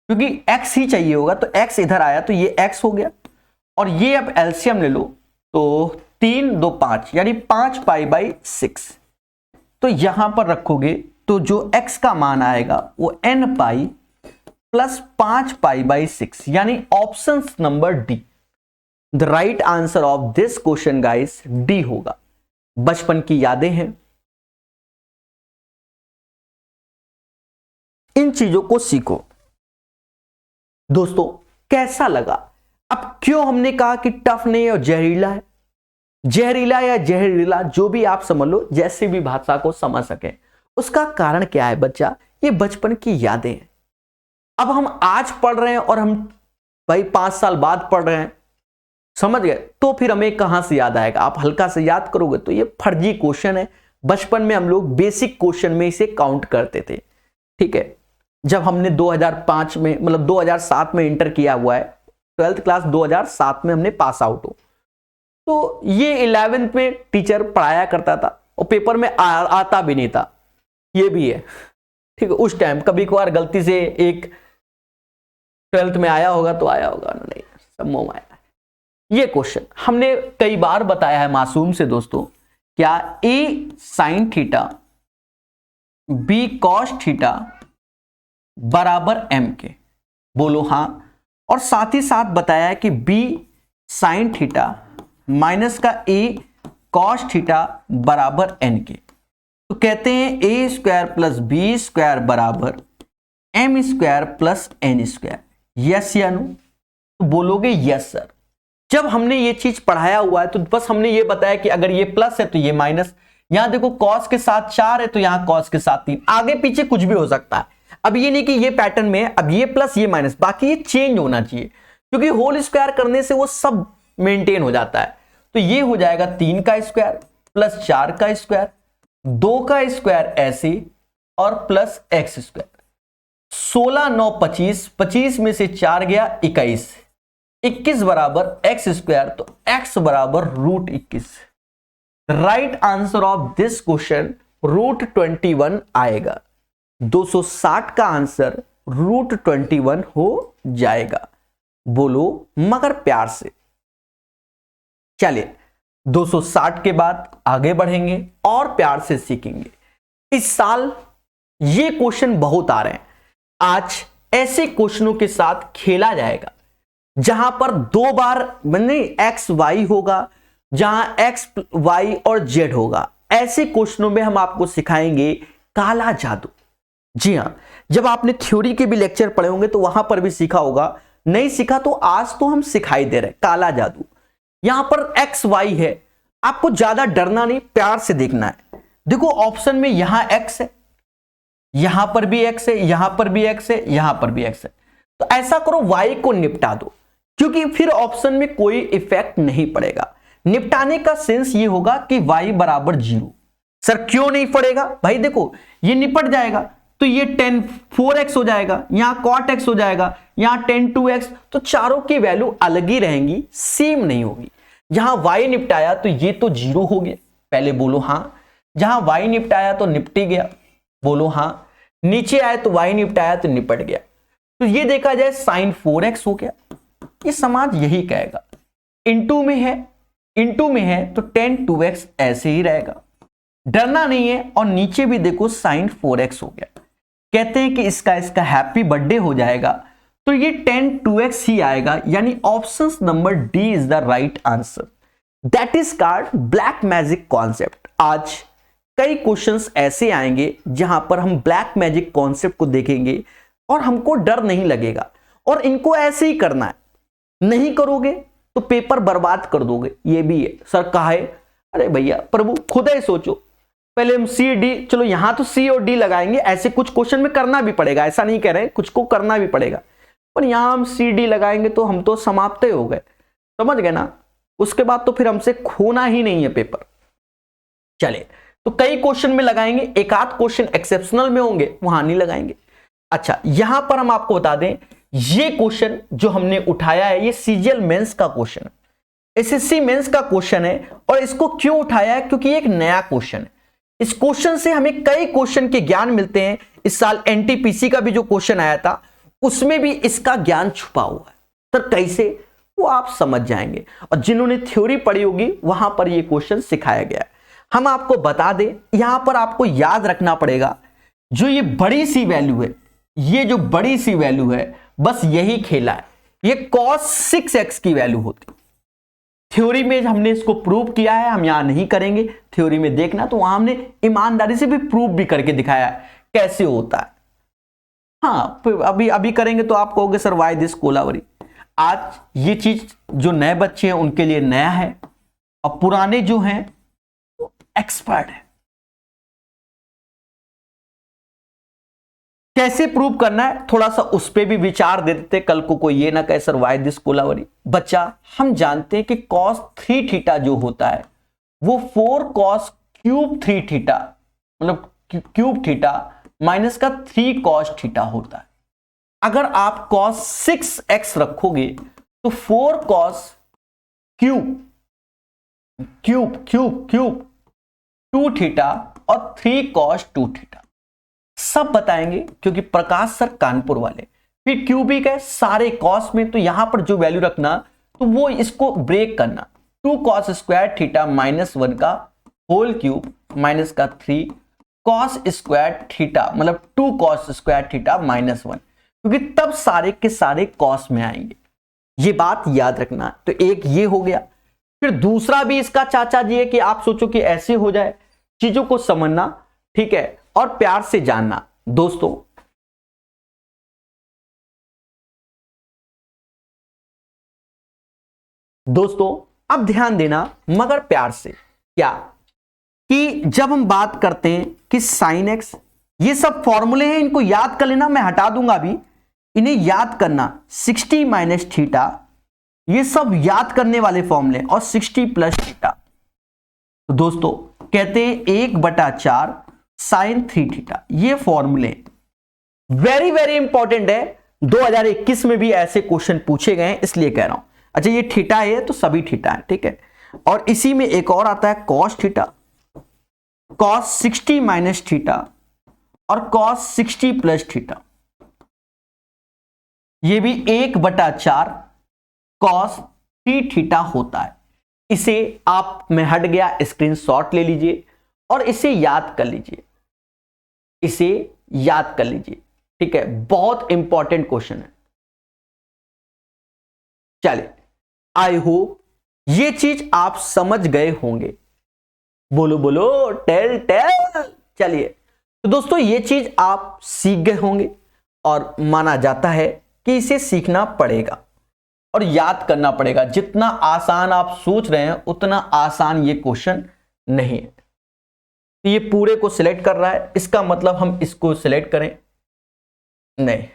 क्योंकि x ही चाहिए होगा तो x इधर आया तो ये x हो गया, और ये अब एलसीएम ले लो तो 3 2 5, यानी 5 पाई बाई 6। तो यहां पर रखोगे तो जो x का मान आएगा वो n pi plus 5 pi by 6, यानी option number D. The right answer of this question guys D होगा। बचपन की यादें हैं, इन चीजों को सीखो। दोस्तों कैसा लगा? अब क्यों हमने कहा कि टफ नहीं है और जहरीला है? जहरीला या जहरीला जो भी आप समझ लो, जैसे भी भाषा को समझ सके। उसका कारण क्या है बच्चा? ये बचपन की यादें हैं। अब हम आज पढ़ रहे हैं और हम भाई 5 साल बाद पढ़ रहे हैं, समझ गए? तो फिर हमें कहां से याद आएगा? आप हल्का से याद करोगे तो ये फर्जी क्वेश्चन है। बचपन में हम लोग बेसिक क्वेश्चन में इसे काउंट करते थे, ठीक है। जब हमने 2005 में मतलब 2007 में इंटर किया हुआ है, 12th क्लास 2007 में हमने पास आउट हो, तो ये 11th में टीचर पढ़ाया करता था और पेपर में आता भी नहीं था, ये भी है, ठीक है। उस टाइम कभी कभार गलती से एक 12th में आया होगा तो आया होगा, नहीं सब मुंह में आया। ये क्वेश्चन हमने कई बार बताया है मासूम से दोस्तों, क्या a sine theta b cos theta बराबर m के? बोलो हाँ। और साथ ही साथ बताया है कि b साइन थीटा माइनस का a कॉस थीटा बराबर n के। तो कहते हैं a square plus b square बराबर m square plus n square. Yes या नो? तो बोलोगे यस सर। जब हमने ये चीज पढ़ाया हुआ है तो बस हमने ये बताया कि अगर ये प्लस है तो ये माइनस। यहां देखो कॉस के साथ 4 है तो यहां कॉस के साथ 3, आगे पीछे कुछ भी हो सकता है। अब ये नहीं कि ये पैटर्न में है, अब ये प्लस ये माइनस, बाकी ये चेंज होना चाहिए, क्योंकि होल स्क्वायर करने से वो सब मेंटेन हो जाता है। तो ये हो जाएगा 3 का स्क्वायर प्लस 4 का स्क्वायर, 2 का स्क्वायर ऐसे, और प्लस एक्स स्क्वायर। 16 9 25, 25 में से 4 गया 21, 21 बराबर एक्स स्क्वायर, तो एक्स बराबर root 21। Right answer of this question root 21 आएगा। 260 का आंसर रूट 21 हो जाएगा। बोलो मगर प्यार से। चलिए 260 के बाद आगे बढ़ेंगे और प्यार से सीखेंगे। इस साल ये क्वेश्चन बहुत आ रहे हैं। आज ऐसे क्वेश्चनों के साथ खेला जाएगा जहां पर 2 बार नहीं एक्स वाई होगा, जहां एक्स वाई और जेड होगा। ऐसे क्वेश्चनों में हम आपको सिखाएंगे काला जादू। जी हां, जब आपने थ्योरी के भी लेक्चर पढ़े होंगे तो वहां पर भी सीखा होगा, नहीं सीखा तो आज तो हम सिखाई दे रहे हैं काला जादू। यहां पर एक्स वाई है, आपको ज्यादा डरना नहीं, प्यार से देखना है। देखो ऑप्शन में यहां एक्स है, यहां पर भी एक्स है, यहां पर भी एक्स है, यहां पर भी एक्स है। तो ऐसा करो वाई को निपटा दो, क्योंकि फिर ऑप्शन में कोई इफेक्ट नहीं पड़ेगा। निपटाने का सेंस ये होगा कि y बराबर 0। सर क्यों नहीं पड़ेगा? भाई देखो ये निपट जाएगा, तो ये tan 4x हो जाएगा, यहां cot x हो जाएगा, यहां tan 2x, तो चारों की वैल्यू अलग ही रहेंगी, सेम नहीं होगी। जहां y निपटाया तो ये तो 0 हो गया, पहले बोलो हां। जहां y निपटाया तो निपट गया, बोलो हां। नीचे आए तो y निपटाया तो निपट गया। तो ये देखा जाए sin 4x हो गया, ये समाज यही कहेगा। इनटू में है तो tan 2x ऐसे ही रहेगा, डरना नहीं है। और नीचे भी देखो sin 4x हो गया, कहते हैं कि इसका हैप्पी बर्थडे हो जाएगा, तो ये tan 2x ही आएगा, यानी option number D is the right answer. That is called black magic concept. आज कई क्वेश्चंस ऐसे आएंगे जहां पर हम ब्लैक मैजिक कॉन्सेप्ट को देखेंगे और हमको डर नहीं लगेगा, और इनको ऐसे ही करना है, नहीं करोगे तो पेपर बर्बाद कर दोगे। ये भी है सर कहा है, अरे भैया प्रभु खुद ही सोचो, पहले हम सी डी, चलो यहां तो सी और डी लगाएंगे, ऐसे कुछ क्वेश्चन में करना भी पड़ेगा, ऐसा नहीं कह रहे, कुछ को करना भी पड़ेगा, पर यहां हम सी डी लगाएंगे तो हम तो समाप्त हो गए, समझ गए ना। उसके बाद तो फिर हमसे खोना ही नहीं है पेपर। चले, तो कई क्वेश्चन में लगाएंगे, एक आध क्वेश्चन एक्सेप्शनल में होंगे, वहां नहीं लगाएंगे। अच्छा, यहां पर हम आपको बता दें, ये क्वेश्चन जो हमने उठाया है ये सीजीएल मेंस का क्वेश्चन है, एसएससी मेंस का क्वेश्चन है। और इसको क्यों उठाया है, क्योंकि एक नया क्वेश्चन है। इस क्वेश्चन से हमें कई क्वेश्चन के ज्ञान मिलते हैं। इस साल एनटीपीसी का भी जो क्वेश्चन आया था उसमें भी इसका ज्ञान छुपा हुआ है। तो कैसे, वो आप समझ जाएंगे, और जिन्होंने थ्योरी पढ़ी होगी वहां पर ये क्वेश्चन सिखाया गया है। हम आपको बता दें, यहां पर आपको याद रखना पड़ेगा, जो ये बड़ी सी वैल्यू है, ये जो बड़ी सी वैल्यू है, बस यही खेला है, ये cos 6x की वैल्यू होती। थ्योरी में हमने इसको प्रूव किया है, हम यहां नहीं करेंगे, थ्योरी में देखना तो वहां हमने ईमानदारी से भी प्रूव भी करके दिखाया है कैसे होता है। हाँ, अभी करेंगे तो आप कहोगे सर वाई दिस कोलावरी। आज ये चीज जो नए बच्चे हैं उनके लिए नया है, और पुराने जो हैं एक्सपर्ट है। कैसे प्रूव करना है थोड़ा सा उस पे भी विचार दे देते, कल को कोई ये ना कहे सर वाई दिस कोलावरी। बच्चा, हम जानते हैं कि cos 3 थीटा जो होता है वो 4 cos क्यूब 3 थीटा, मतलब क्यूब थीटा माइनस का 3 cos थीटा होता है। अगर आप cos 6x रखोगे तो 4 cos क्यूब 2 थीटा और 3 cos 2 थीटा सब बताएंगे, क्योंकि प्रकाश सर कानपुर वाले। फिर क्यूबिक है सारे कॉस में, तो यहां पर जो वैल्यू रखना तो वो इसको ब्रेक करना, 2 cos स्क्वायर थीटा माइनस 1 का होल क्यूब माइनस का 3 cos स्क्वायर थीटा, मतलब 2 cos स्क्वायर थीटा माइनस 1, क्योंकि तब सारे के सारे कॉस में आएंगे। ये बात याद रखना। तो एक ये हो गया। फिर दूसरा भी इसका चाचा जी है कि आप सोचो कि ऐसे हो जाए, चीजों को समझना, ठीक है, और प्यार से जानना। दोस्तों अब ध्यान देना, मगर प्यार से, क्या कि जब हम बात करते हैं कि साइन एक्स, ये सब फॉर्मूले हैं, इनको याद कर लेना, मैं हटा दूंगा अभी, इन्हें याद करना। 60 माइनस थीटा, ये सब याद करने वाले फॉर्मूले, और 60 प्लस थीटा। तो दोस्तों कहते हैं 1/4 साइन 3 थीटा, ये फॉर्मूले वेरी वेरी इंपॉर्टेंट है। 2021 में भी ऐसे क्वेश्चन पूछे गए हैं, इसलिए कह रहा हूं। अच्छा, ये थीटा है तो सभी थीटा है, ठीक है। और इसी में एक और आता है cos theta, cos 60 minus theta और कॉस 60 प्लस थीटा, ये भी 1/4 कॉस 3 थीटा होता है। इसे आप, मैं हट गया, स्क्रीनशॉट ले लीजिए और इसे याद कर लीजिए, इसे याद कर लीजिए, ठीक है, बहुत इंपॉर्टेंट क्वेश्चन है। चलिए, आई होप ये चीज आप समझ गए होंगे। बोलो बोलो, टेल टेल। चलिए, तो दोस्तों ये चीज आप सीख गए होंगे, और माना जाता है कि इसे सीखना पड़ेगा और याद करना पड़ेगा। जितना आसान आप सोच रहे हैं उतना आसान ये क्वेश्चन नहीं है। ये पूरे को सिलेक्ट कर रहा है, इसका मतलब हम इसको सिलेक्ट करें नहीं,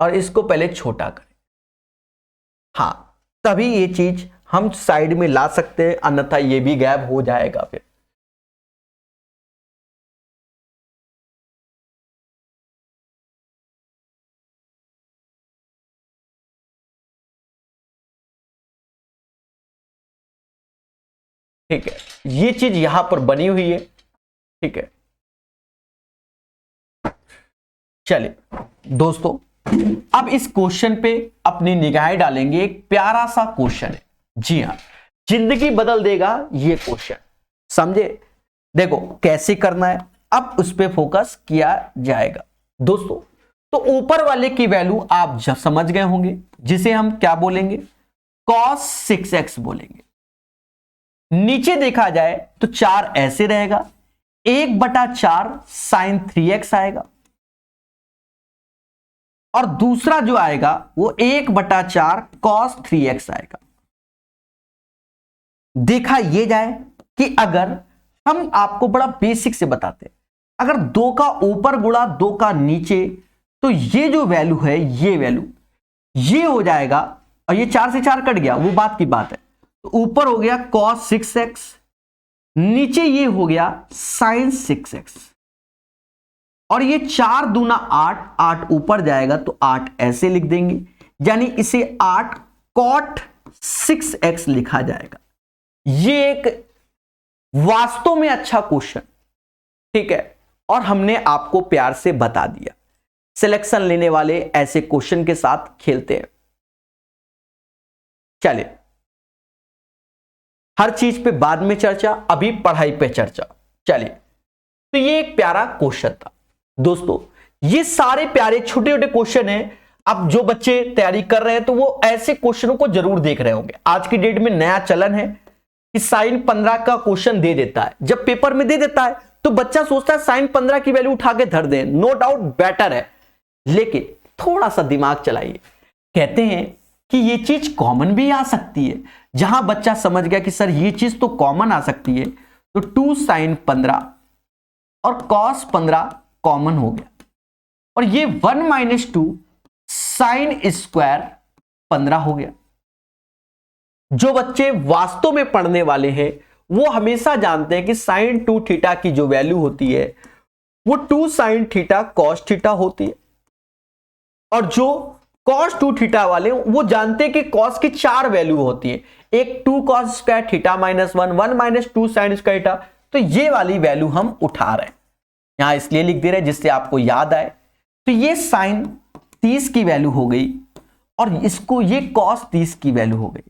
और इसको पहले छोटा करें, हाँ, तभी ये चीज हम साइड में ला सकते हैं, अन्यथा ये भी गायब हो जाएगा फिर। ठीक है, ये चीज यहां पर बनी हुई है। ठीक है, चलिए दोस्तों, अब इस क्वेश्चन पे अपनी निगाहें डालेंगे। एक प्यारा सा क्वेश्चन है, जी हां, जिंदगी बदल देगा ये क्वेश्चन, समझे? देखो कैसे करना है, अब उस पे फोकस किया जाएगा दोस्तों। तो ऊपर वाले की वैल्यू आप जब समझ गए होंगे, जिसे हम क्या बोलेंगे, cos 6x बोलेंगे। नीचे देखा जाए तो 4 ऐसे रहेगा, 1/4 sin 3x आएगा, और दूसरा जो आएगा वो 1/4 cos 3x आएगा। देखा ये जाए कि अगर हम आपको बड़ा बेसिक से बताते हैं, अगर 2 का ऊपर गुणा 2 का नीचे, तो ये जो वैल्यू है, ये वैल्यू ये हो जाएगा, और ये 4 से 4 कट गया, वो बात की बात है। तो ऊपर हो गया cos 6x, नीचे ये हो गया sin 6x, और ये 4 दूना 8, 8 ऊपर जाएगा तो 8 ऐसे लिख देंगे, यानी इसे 8 cot 6x लिखा जाएगा। ये एक वास्तव में अच्छा क्वेश्चन, ठीक है, और हमने आपको प्यार से बता दिया। सिलेक्शन लेने वाले ऐसे क्वेश्चन के साथ खेलते हैं। चलिए, हर चीज पे बाद में चर्चा, अभी पढ़ाई पे चर्चा। चलिए, तो ये एक प्यारा क्वेश्चन था दोस्तों। ये सारे प्यारे छोटे छोटे क्वेश्चन हैं। अब जो बच्चे तैयारी कर रहे हैं तो वो ऐसे क्वेश्चनों को जरूर देख रहे होंगे। आज की डेट में नया चलन है कि साइन 15 का क्वेश्चन दे देता है। जब पेपर में दे देता है तो बच्चा सोचता है साइन 15 की वैल्यू उठा के धर दें, नो डाउट बेटर है, लेकिन थोड़ा सा दिमाग चलाइए। कहते हैं कि ये चीज कॉमन भी आ सकती है। जहां बच्चा समझ गया कि सर ये चीज तो कॉमन आ सकती है, तो 2 sin 15 और cos 15 कॉमन हो गया, और ये 1 - 2 sin स्क्वायर 15 हो गया। जो बच्चे वास्तव में पढ़ने वाले हैं वो हमेशा जानते हैं कि sin 2 थीटा की जो वैल्यू होती है वो 2 sin थीटा cos थीटा होती है, और जो cos 2 थीटा वाले वो जानते हैं कि cos की 4 वैल्यू होती है, एक 2 cos square theta -1, 1 - 2 sin square theta. तो ये वाली वैल्यू हम उठा रहे हैं, यहां इसलिए लिख दे रहे हैं जिससे आपको याद आए। तो ये sin 30 की वैल्यू हो गई, और इसको ये cos 30 की वैल्यू हो गई।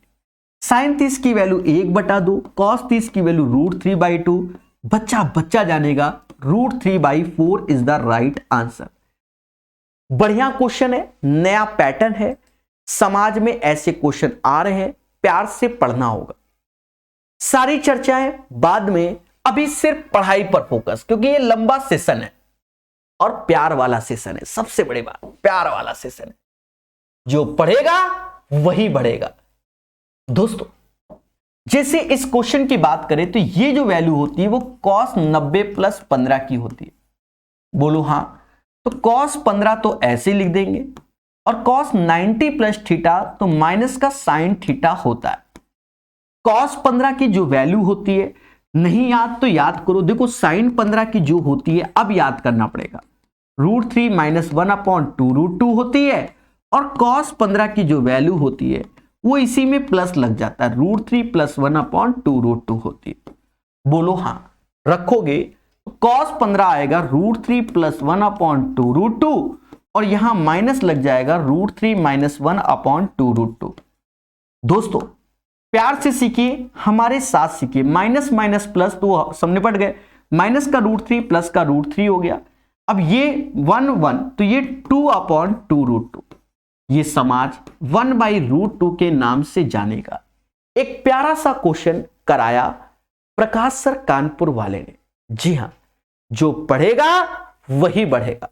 sin 30 की वैल्यू 1/2, cos 30 की वैल्यू √3/2। बच्चा जानेगा √3/4 इज द राइट आंसर। बढ़िया क्वेश्चन है, नया पैटर्न है, समाज में ऐसे क्वेश्चन आ रहे हैं, प्यार से पढ़ना होगा। सारी चर्चाएं बाद में, अभी सिर्फ पढ़ाई पर फोकस, क्योंकि ये लंबा सेशन है और प्यार वाला सेशन है। सबसे बड़ी बात, प्यार वाला सेशन है, जो पढ़ेगा वही बढ़ेगा। दोस्तों, जैसे इस क्वेश्चन की बात करें तो ये जो वैल्यू होती है वो cos 90 + 15 की होती है। बोलो हां, तो cos 15 तो ऐसे लिख देंगे, और cos 90 + थीटा तो माइनस का sin थीटा होता है। cos 15 की जो वैल्यू होती है, नहीं याद तो याद करो। देखो sin 15 की जो होती है, अब याद करना पड़ेगा, √3 - 1/2 √2 होती है, और cos 15 की जो वैल्यू होती है वो इसी में प्लस लग जाता है, √3 + 1/2 √2 होती है। बोलो हाँ, रखोगे cos 15 आएगा √3 + 1/2 √2, और यहां माइनस लग जाएगा √3 - 1/2 √2। दोस्तों, प्यार से सीखिए, हमारे साथ सीखिए। माइनस माइनस प्लस तो सब निपट गए, माइनस का √3 प्लस का √3 हो गया। अब ये 1 1, तो ये 2/2 √2, ये समाज 1/√2 के नाम से जानेगा। एक प्यारा सा क्वेश्चन कराया प्रकाश सर कानपुर वाले ने। जी हां, जो पढ़ेगा वही बढ़ेगा।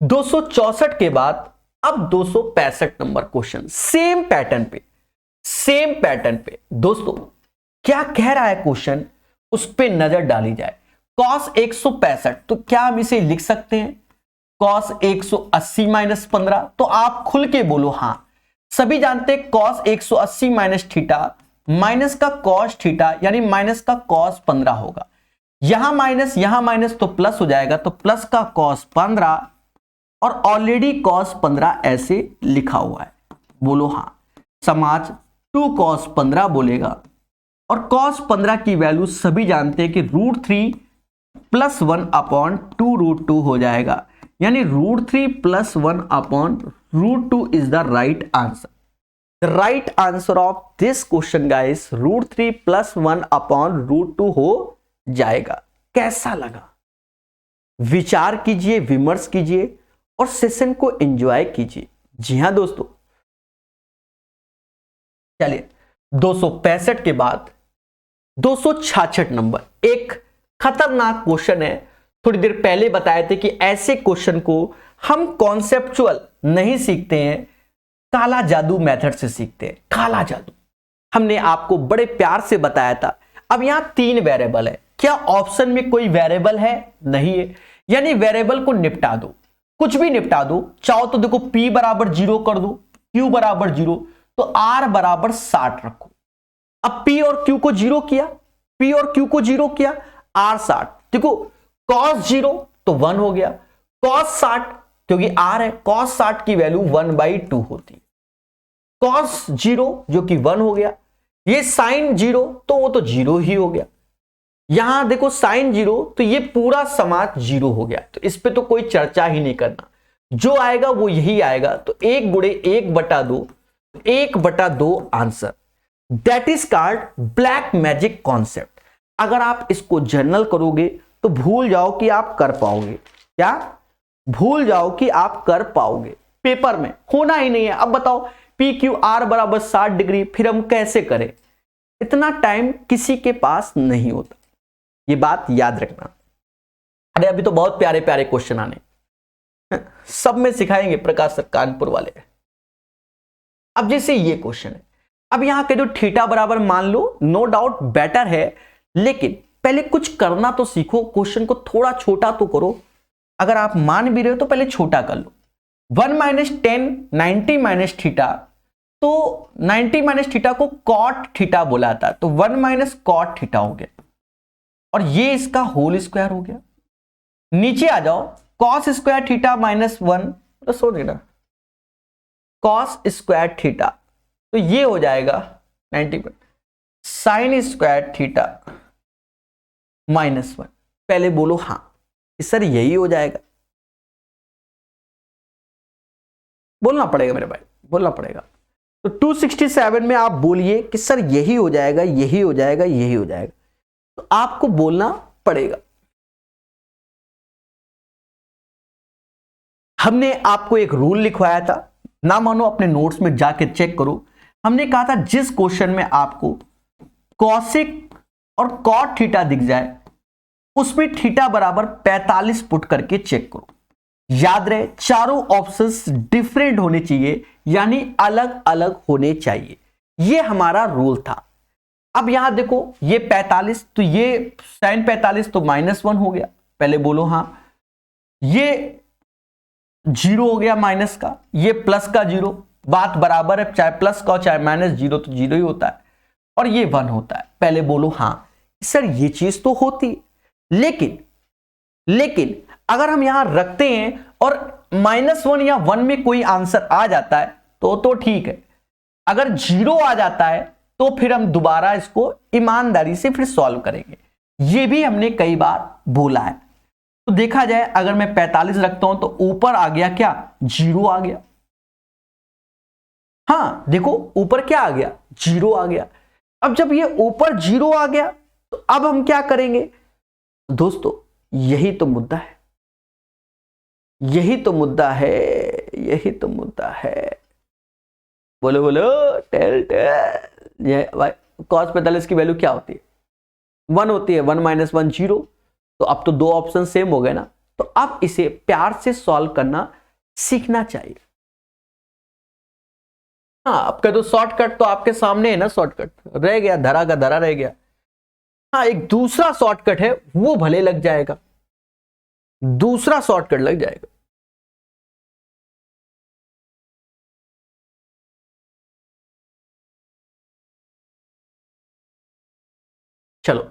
264 के बाद अब 265 नंबर क्वेश्चन, सेम पैटर्न पे। दोस्तों, क्या कह रहा है क्वेश्चन, उस पे नजर डाली जाए। cos 165, तो क्या हम इसे लिख सकते हैं cos 180 - 15? तो आप खुल के बोलो हां। सभी जानते हैं cos 180 माइनस थीटा माइनस का cos थीटा यानी माइनस का cos 15 होगा। यहां माइनस तो प्लस हो जाएगा, तो प्लस का cos 15 और ऑलरेडी cos 15 ऐसे लिखा हुआ है। बोलो हाँ, समाज 2 cos 15 बोलेगा और cos 15 की वैल्यू सभी जानते हैं कि √3 प्लस 1 अपॉन 2√2 हो जाएगा, यानी √3 plus 1 upon √2 is the right answer. The right answer of this question guys √3 plus 1 upon √2 हो जाएगा। कैसा लगा? विचार कीजिए, विमर्श कीजिए और सेशन को एंजॉय कीजिए। जी हां दोस्तों, चलिए 265 के बाद 266 नंबर, एक खतरनाक क्वेश्चन है। थोड़ी देर पहले बताए थे कि ऐसे क्वेश्चन को हम कॉन्सेप्चुअल नहीं सीखते हैं, काला जादू मेथड से सीखते हैं। काला जादू हमने आपको बड़े प्यार से बताया था। अब यहां 3 वेरिएबल है, क्या ऑप्शन में कोई वेरिएबल है? नहीं है, यानी वेरिएबल को निपटा दो, कुछ भी निपटा दो। चाहो तो देखो p बराबर 0 कर दो, q बराबर 0, तो r बराबर 60 रखो। अब p और q को 0 किया, p और q को 0 किया, r 60। देखो cos 0 तो 1 हो गया, cos 60 क्योंकि r है, cos 60 की वैल्यू 1/2 होती है, cos 0 जो कि 1 हो गया, ये sin 0 तो वो तो 0 ही हो गया। यहां देखो sin 0 तो ये पूरा समाज 0 हो गया, तो इस पे तो कोई चर्चा ही नहीं करना, जो आएगा वो यही आएगा। तो 1 गुणे 1/2, 1/2 answer. That is called black magic concept. अगर आप इसको जर्नल करोगे तो भूल जाओ कि आप कर पाओगे। क्या भूल जाओ कि आप कर पाओगे? पेपर में होना ही नहीं है। अब बताओ PQR बराबर 60 डिग्री, फिर हम कैसे करें? इतना टाइम किसी के पास नहीं होता, ये बात याद रखना। अरे अभी तो बहुत प्यारे प्यारे क्वेश्चन आने, सब में सिखाएंगे प्रकाश सर कानपुर वाले। अब जैसे ये क्वेश्चन है, अब यहां के जो थीटा बराबर मान लो, नो डाउट बेटर है, लेकिन पहले कुछ करना तो सीखो। क्वेश्चन को थोड़ा छोटा तो करो। अगर आप मान भी रहे हो तो पहले छोटा कर लो। 1 माइनस 10 90 माइनस थीटा, तो 90 माइनस थीटा को कॉट थीटा बोला था, तो 1 माइनस कॉट थीटा हो गया और ये इसका होल स्क्वायर हो गया। नीचे आ जाओ, कॉस स्क्वायर थीटा माइनस 1, तो सो देना कॉस स्क्वायर थीटा, तो ये हो जाएगा 90 साइन स्क्वायर थीटा -1। पहले बोलो हाँ सर यही हो जाएगा। बोलना पड़ेगा मेरे भाई, बोलना पड़ेगा। तो 267 में आप बोलिए कि सर यही हो जाएगा, यही हो जाएगा, यही हो जाएगा, तो आपको बोलना पड़ेगा। हमने आपको एक रूल लिखवाया था, ना मानो अपने नोट्स में जाके चेक करो। हमने कहा था जिस क्वेश्चन में आपको कॉसिक और कॉट थीटा दिख जाए उसमें थीटा बराबर 45 पुट करके चेक करो। याद रहे चारों ऑप्शंस डिफरेंट होने चाहिए, यानी अलग अलग होने चाहिए। यह हमारा रूल था। अब यहां देखो ये 45, तो ये साइन 45 तो -1 हो गया। पहले बोलो हाँ। ये 0 हो गया माइनस का, ये प्लस का 0, बात बराबर है, चाहे प्लस का चाहे -0 तो 0 ही होता है, और ये 1 होता है। पहले बोलो हाँ सर ये चीज तो होती, लेकिन अगर हम यहां रखते हैं और -1 या 1 में कोई आंसर आ जाता है तो ठीक है। अगर 0 आ जाता है तो फिर हम दोबारा इसको ईमानदारी से फिर सॉल्व करेंगे। ये भी हमने कई बार बोला है। तो देखा जाए अगर मैं 45 रखता हूं तो ऊपर आ गया क्या, 0 आ गया। हाँ देखो ऊपर क्या आ गया, 0 आ गया। अब जब ये ऊपर 0 आ गया तो अब हम क्या करेंगे दोस्तों? यही तो मुद्दा है, यही तो मुद्दा है, यही तो मुद्दा है। बोलो बोलो टेल। ये cos 45 की वैल्यू क्या होती है? 1 होती है। 1 - 1 0। तो अब तो दो ऑप्शन सेम हो गए ना, तो अब इसे प्यार से सॉल्व करना सीखना चाहिए। हाँ आपका तो शॉर्टकट तो आपके सामने है ना, शॉर्टकट रह गया, धरा का धरा रह गया। हाँ एक दूसरा शॉर्टकट है, वो भले लग जाएगा, दूसरा शॉर्टकट लग जाएगा। चलो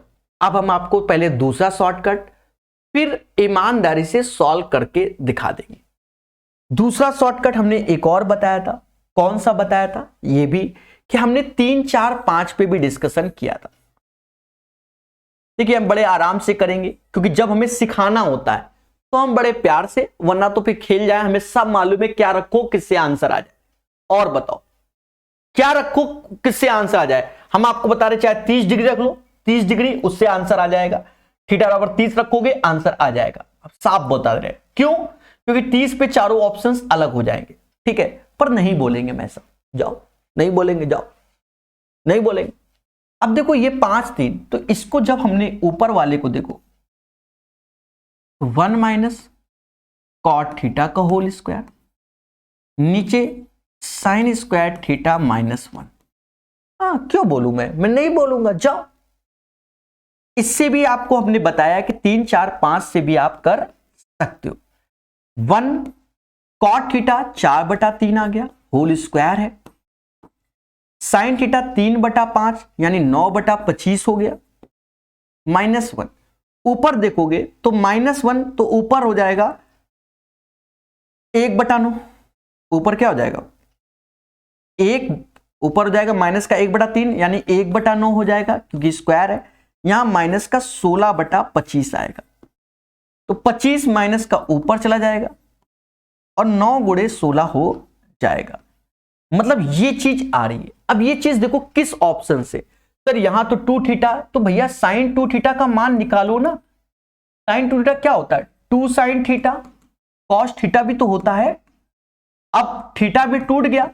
अब हम आपको पहले दूसरा शॉर्टकट फिर ईमानदारी से सॉल्व करके दिखा देंगे। दूसरा शॉर्टकट हमने एक और बताया था, कौन सा बताया था, ये भी कि हमने 3, 4, 5 पे भी डिस्कशन किया था। देखिए हम बड़े आराम से करेंगे क्योंकि जब हमें सिखाना होता है तो हम बड़े प्यार से, वरना तो फिर खेल जाए, हमें सब मालूम है क्या रखो किससे आंसर आ जाए। और बताओ क्या रखो किससे आंसर आ जाए। हम आपको बता रहे चाहे 30 डिग्री रख लो, 30 डिग्री उससे आंसर आ जाएगा, थीटा बराबर 30 रखोगे आंसर आ जाएगा। अब साफ बता रहे क्यों, क्योंकि 30 पे चारों ऑप्शंस अलग हो जाएंगे, ठीक है, पर नहीं बोलेंगे मैं सब, जाओ नहीं बोलेंगे, जाओ नहीं बोलेंगे। अब देखो ये 5, 3, तो इसको जब हमने ऊपर वाले को देखो 1 माइनस कॉट थीटा का होल स्क्वायर, नीचे साइन स्क्वायर थीटा -1। हाँ क्यों बोलूं मैं नहीं बोलूंगा, जाओ। इससे भी आपको हमने बताया कि 3, 4, 5 से भी आप कर सकते हो। 1 कॉट थीटा 4/3 आ गया, होल स्क्वायर है। साइन थीटा 3/5 यानी 9/25 हो गया, -1। ऊपर देखोगे तो -1 तो ऊपर हो जाएगा 1/9, ऊपर क्या हो जाएगा 1, ऊपर हो जाएगा माइनस का 1/3 यानी 1/9 हो जाएगा क्योंकि स्क्वायर है। यहां माइनस का 16/25 आएगा, तो 25 माइनस का ऊपर चला जाएगा और 9 गुणे 16 हो जाएगा। मतलब ये चीज आ रही है। अब ये चीज देखो किस ऑप्शन से, सर यहां तो 2 थीटा, तो भैया साइन 2 थीटा का मान निकालो ना। साइन 2 थीटा क्या होता है, 2 साइन थीटा, कॉस थीटा भी तो होता है। अब थीटा भी टूट गया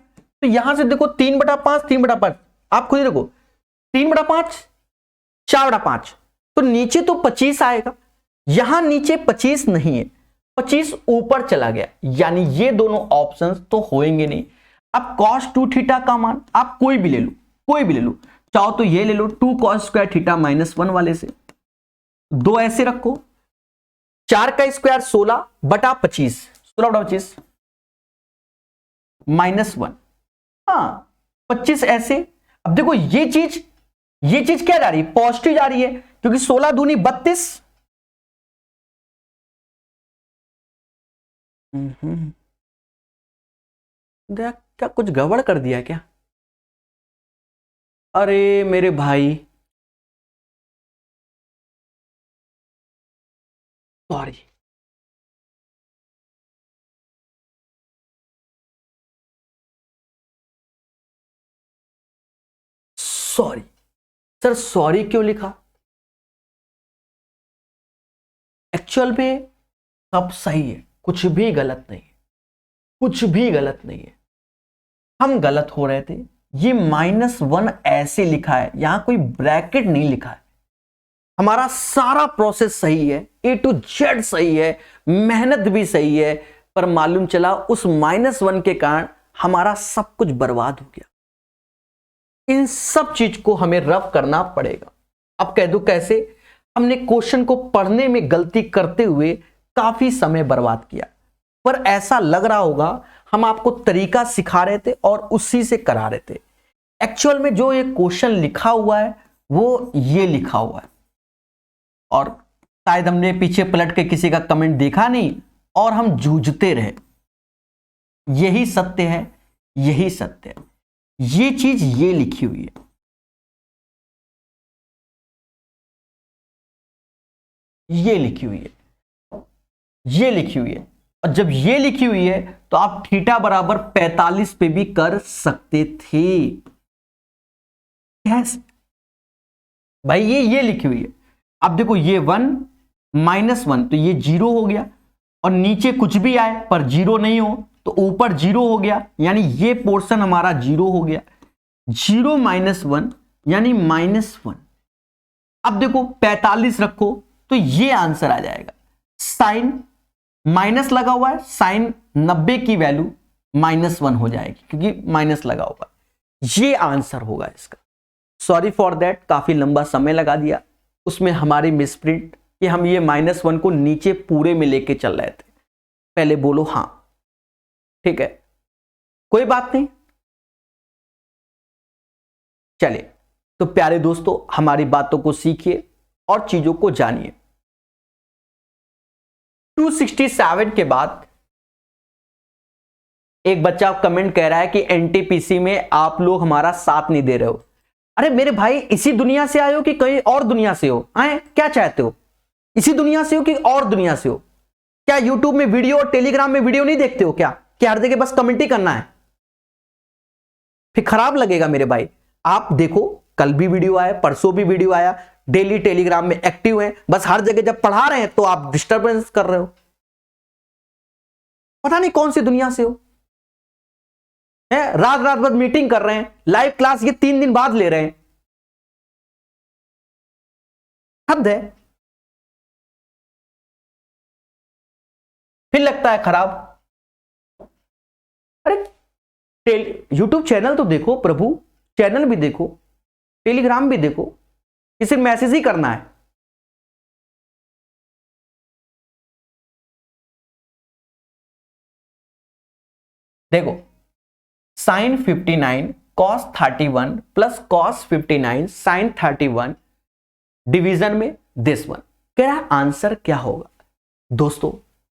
तो यहां से देखो 3/5, 3/5, आप खुद ही देखो 3/5, 4/5, तो नीचे तो 25 आएगा, यहां नीचे 25 नहीं है, 25 ऊपर चला गया, यानी ये दोनों ऑप्शंस तो होंगे नहीं। अब cos 2 थीटा का मान आप कोई भी ले लो, कोई भी ले लो, चाहो तो ये ले लो 2 cos स्क्वायर थीटा -1 वाले से, 2 ऐसे रखो, 4 का स्क्वायर 16/25, 16/25 -1, हाँ 25 ऐसे। अब देखो ये चीज क्या जा रही है, पॉजिटिव जा रही है क्योंकि 16 दूनी 32। देख क्या कुछ गड़बड़ कर दिया क्या, अरे मेरे भाई सॉरी। सॉरी सर, सॉरी क्यों लिखा, एक्चुअल में सब सही है, कुछ भी गलत नहीं है, कुछ भी गलत नहीं है। हम गलत हो रहे थे, ये -1 ऐसे लिखा है, यहां कोई ब्रैकेट नहीं लिखा है। हमारा सारा प्रोसेस सही है, A to Z सही है, मेहनत भी सही है, पर मालूम चला उस -1 के कारण हमारा सब कुछ बर्बाद हो गया। इन सब चीज को हमें रफ करना पड़ेगा। अब कह दो कैसे, हमने क्वेश्चन को पढ़ने में गलती करते हुए काफी समय बर्बाद किया, पर ऐसा लग रहा होगा हम आपको तरीका सिखा रहे थे और उसी से करा रहे थे। एक्चुअल में जो ये क्वेश्चन लिखा हुआ है वो ये लिखा हुआ है, और शायद हमने पीछे पलट के किसी का कमेंट देखा नहीं और हम जूझते रहे। यही सत्य है, यही सत्य है, ये चीज ये लिखी हुई है, ये लिखी हुई है, ये लिखी हुई है। और जब ये लिखी हुई है तो आप थीटा बराबर 45 पे भी कर सकते थे। कैसे भाई, ये लिखी हुई है। अब देखो ये 1 -1 तो ये 0 हो गया, और नीचे कुछ भी आए पर 0 नहीं हो तो ऊपर 0 हो गया, यानी ये पोर्शन हमारा 0 हो गया। 0 -1 यानी -1। अब देखो 45 रखो तो ये आंसर आ जाएगा। साइन माइनस लगा हुआ है, साइन 90 की वैल्यू -1 हो जाएगी क्योंकि माइनस लगा हुआ है। ये आंसर होगा इसका। सॉरी फॉर दैट, काफी लंबा समय लगा दिया, उसमें हमारी मिसप्रिंट कि हम ये -1 को नीचे पूरे में लेके चल रहे थे। पहले बोलो हाँ, ठीक है, कोई बात नहीं। चलिए तो प्यारे दोस्तों, हमारी बातों को सीखिए और चीजों को जानिए। 267 के बाद एक बच्चा कमेंट कह रहा है कि एनटीपीसी में आप लोग हमारा साथ नहीं दे रहे हो। अरे मेरे भाई, इसी दुनिया से आए हो कि कहीं और दुनिया से हो? आए क्या चाहते हो? इसी दुनिया से हो कि और दुनिया से हो? क्या यूट्यूब में वीडियो और टेलीग्राम में वीडियो नहीं देखते हो क्या? हर जगह बस कमेंट ही करना है? फिर खराब लगेगा मेरे भाई। आप देखो, कल भी वीडियो आया, परसों भी वीडियो आया, डेली टेलीग्राम में एक्टिव है, बस हर जगह जब पढ़ा रहे हैं तो आप डिस्टर्बेंस कर रहे हो। पता नहीं कौन सी दुनिया से हो। रात रात भर मीटिंग कर रहे हैं, लाइव क्लास ये 3 दिन बाद ले रहे हैं। हद है। फिर लगता है खराब। अरे यूट्यूब चैनल तो देखो प्रभु, चैनल भी देखो, टेलीग्राम भी देखो, इसे मैसेज ही करना है। देखो, sine 59 cos 31 plus cos 59 sine 31 division में दिस वन। कह रहा है आंसर क्या होगा। दोस्तों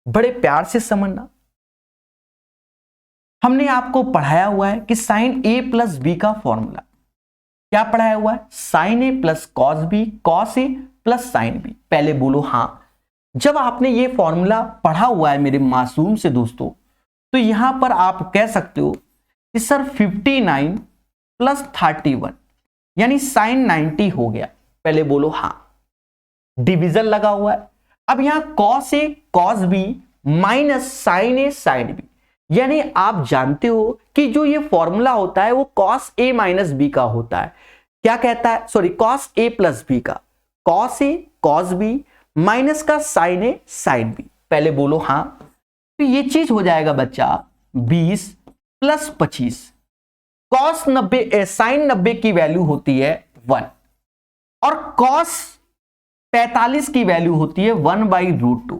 बड़े प्यार से समझना, हमने आपको पढ़ाया हुआ है कि साइन ए प्लस बी का फॉर्मूला। क्या पढ़ाया हुआ है? Sign A plus cos B, cos A plus sine B. पहले बोलो हां। जब आपने ये फॉर्मूला पढ़ा हुआ है मेरे मासूम से दोस्तों, तो यहां पर आप कह सकते हो कि सर 59 प्लस 31 यानी साइन 90 हो गया। पहले बोलो हां। डिवीजन लगा हुआ है। अब यहां cos A cos B minus sign A sine B, यानी आप जानते हो कि जो ये फॉर्मूला होता है वो कॉस ए माइनस बी का होता है। क्या कहता है? Sorry, cos A plus B का, cos A cos B minus का साइन ए साइन बी। पहले बोलो हां। तो ये चीज हो जाएगा बच्चा 20 प्लस 25। कॉस 90 साइन 90 की वैल्यू होती है 1 और कॉस 45 की वैल्यू होती है 1/√2।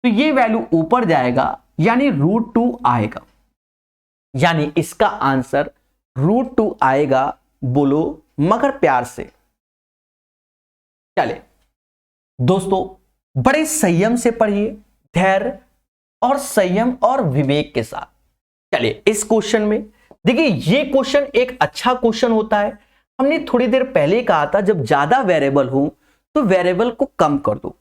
तो ये वैल्यू ऊपर जाएगा यानी √2 आएगा, यानी इसका आंसर √2 आएगा। बोलो मगर प्यार से। चले दोस्तों, बड़े संयम से पढ़िए, धैर्य और संयम और विवेक के साथ। चलिए इस क्वेश्चन में देखिए, ये क्वेश्चन एक अच्छा क्वेश्चन होता है। हमने थोड़ी देर पहले कहा था जब ज्यादा वेरिएबल हो तो वेरिएबल को कम कर दो।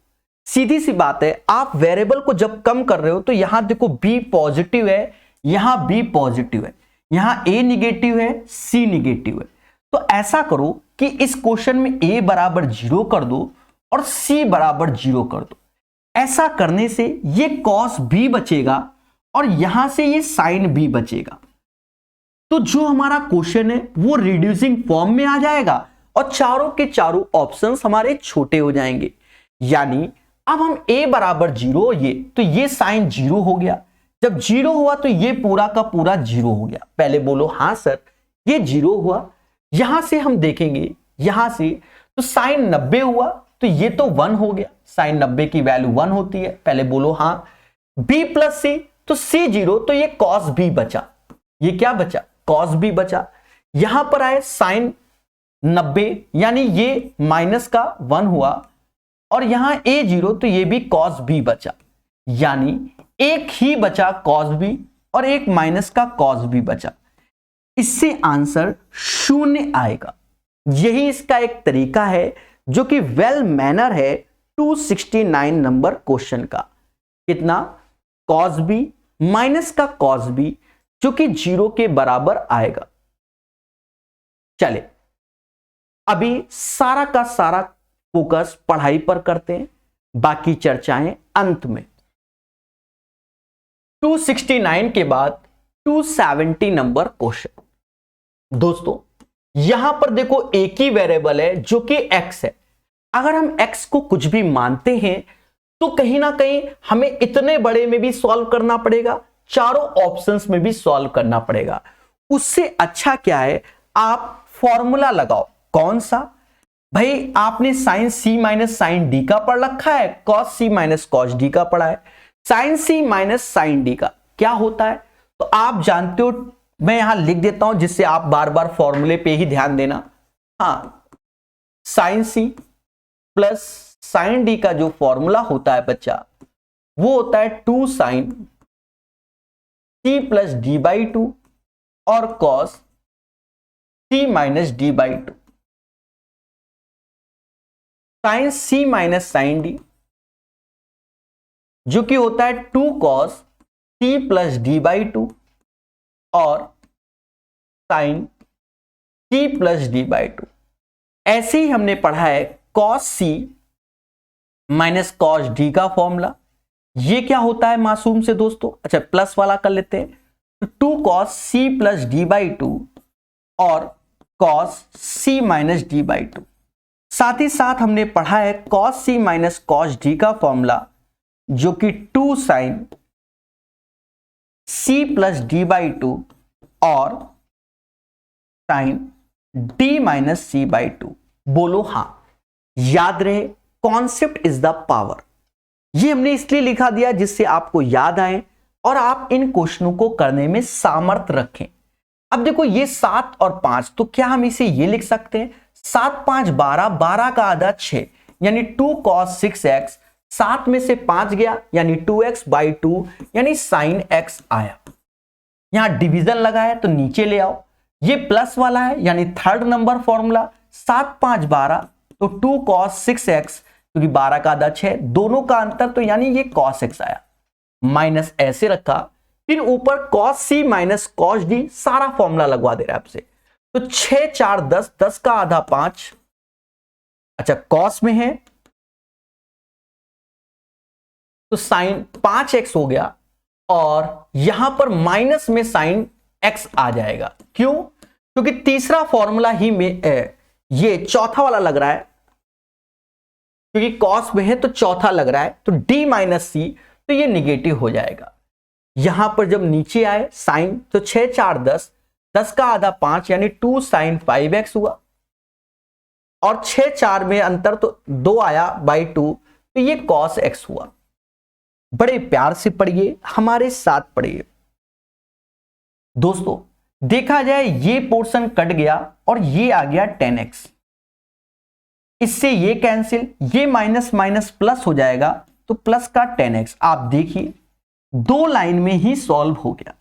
सीधी सी बात है, आप वेरिएबल को जब कम कर रहे हो तो यहां देखो बी पॉजिटिव है, यहां बी पॉजिटिव है, यहां ए निगेटिव है, सी निगेटिव है। तो ऐसा करो कि इस क्वेश्चन में ए बराबर 0 कर दो और सी बराबर 0 कर दो। ऐसा करने से ये कॉस बी बचेगा और यहां से ये साइन बी बचेगा। तो जो हमारा क्वेश्चन है वो रिड्यूसिंग फॉर्म में आ जाएगा और चारों के चारों ऑप्शंस हमारे छोटे हो जाएंगे। यानी अब हम a बराबर 0, तो ये साइन 0 हो गया। जब 0 हुआ तो ये पूरा का पूरा 0 हो गया। पहले बोलो हां सर, ये 0 हुआ। यहां से हम देखेंगे, यहां से तो साइन 90 हुआ तो ये तो 1 हो गया। साइन 90 की वैल्यू 1 होती है। पहले बोलो हां। b प्लस सी, तो c 0 तो ये कॉस b बचा। ये क्या बचा? कॉस b बचा। यहां पर आए साइन 90 यानी ये माइनस का 1 हुआ और यहां a 0 तो ये भी कॉस b बचा, यानी एक ही बचा कॉस b और एक माइनस का कॉस b बचा। इससे आंसर 0 आएगा। यही इसका एक तरीका है जो कि वेल मैनर है 269 नंबर क्वेश्चन का। कितना? कॉस b माइनस का कॉस b जो कि 0 के बराबर आएगा। चले अभी सारा का सारा फोकस पढ़ाई पर करते हैं, बाकी चर्चाएं अंत में। 269 के बाद 270 नंबर क्वेश्चन। दोस्तों यहां पर देखो एक ही वेरिएबल है जो कि x है। अगर हम x को कुछ भी मानते हैं तो कहीं ना कहीं हमें इतने बड़े में भी सॉल्व करना पड़ेगा, चारों ऑप्शंस में भी सॉल्व करना पड़ेगा। उससे अच्छा क्या है, आप फॉर्मूला लगाओ। कौन सा भाई? आपने sign c minus sine d का पढ़ रखा है, cos c minus cos d का पढ़ा है। Sign c minus sine d का क्या होता है तो आप जानते हो। मैं यहां लिख देता हूं जिससे आप बार बार फॉर्मूले पे ही ध्यान देना। हाँ, sine c plus sine d का जो फॉर्मूला होता है बच्चा, वो होता है 2 sine c plus d by 2 और cos c minus d by 2। Sine c minus sine d जो कि होता है 2 cos c plus d by 2 और sine c plus d by 2। ऐसे ही हमने पढ़ा है cos c minus cos d का फॉर्मूला। ये क्या होता है मासूम से दोस्तों? अच्छा, प्लस वाला कर लेते हैं। 2 cos c plus d by 2 और cos c minus d by 2। साथ ही साथ हमने पढ़ा है cos c minus cos d का फॉर्मूला जो कि 2 sine c plus d by 2 और sine d minus c by 2। बोलो हाँ। याद रहे, कॉन्सेप्ट इज द पावर। ये हमने इसलिए लिखा दिया जिससे आपको याद आए और आप इन क्वेश्चनों को करने में सामर्थ्य रखें। अब देखो ये 7 और 5, तो क्या हम इसे ये लिख सकते हैं 7 5 12, 12 का आधा 6 यानी 2 cos 6x, 7 में से 5 गया यानी 2x बाई 2 यानी साइन x आया। यहां डिवीजन लगाया तो नीचे ले आओ, ये प्लस वाला है यानी थर्ड नंबर फॉर्मूला 7 5 12 तो 2 cos 6x क्योंकि 12 का आधा 6, दोनों का अंतर तो यानी ये cos x आया। माइनस ऐसे रखा, फिर ऊपर cos c minus cos d, सारा फॉर्मूला लगवा दे रहा है आपसे। तो 6 4 10, 10 का आधा 5, अच्छा cos में है तो साइन 5x हो गया और यहां पर माइनस में साइन x आ जाएगा। क्यों? क्योंकि तीसरा फॉर्मूला ही में ये चौथा वाला लग रहा है, क्योंकि cos में है तो चौथा लग रहा है, तो d माइनस c तो ये निगेटिव हो जाएगा। यहां पर जब नीचे आए साइन तो 6 4 10, 10 का आधा 5 यानी 2 साइन 5x हुआ और 6 4 में अंतर तो 2 आया बाई 2 तो ये cos x हुआ। बड़े प्यार से पढ़िए, हमारे साथ पढ़िए दोस्तों। देखा जाए ये पोर्शन कट गया और ये आ गया 10x, इससे ये कैंसिल, ये माइनस माइनस प्लस हो जाएगा तो प्लस का 10x। आप देखिए 2 लाइन में ही सॉल्व हो गया।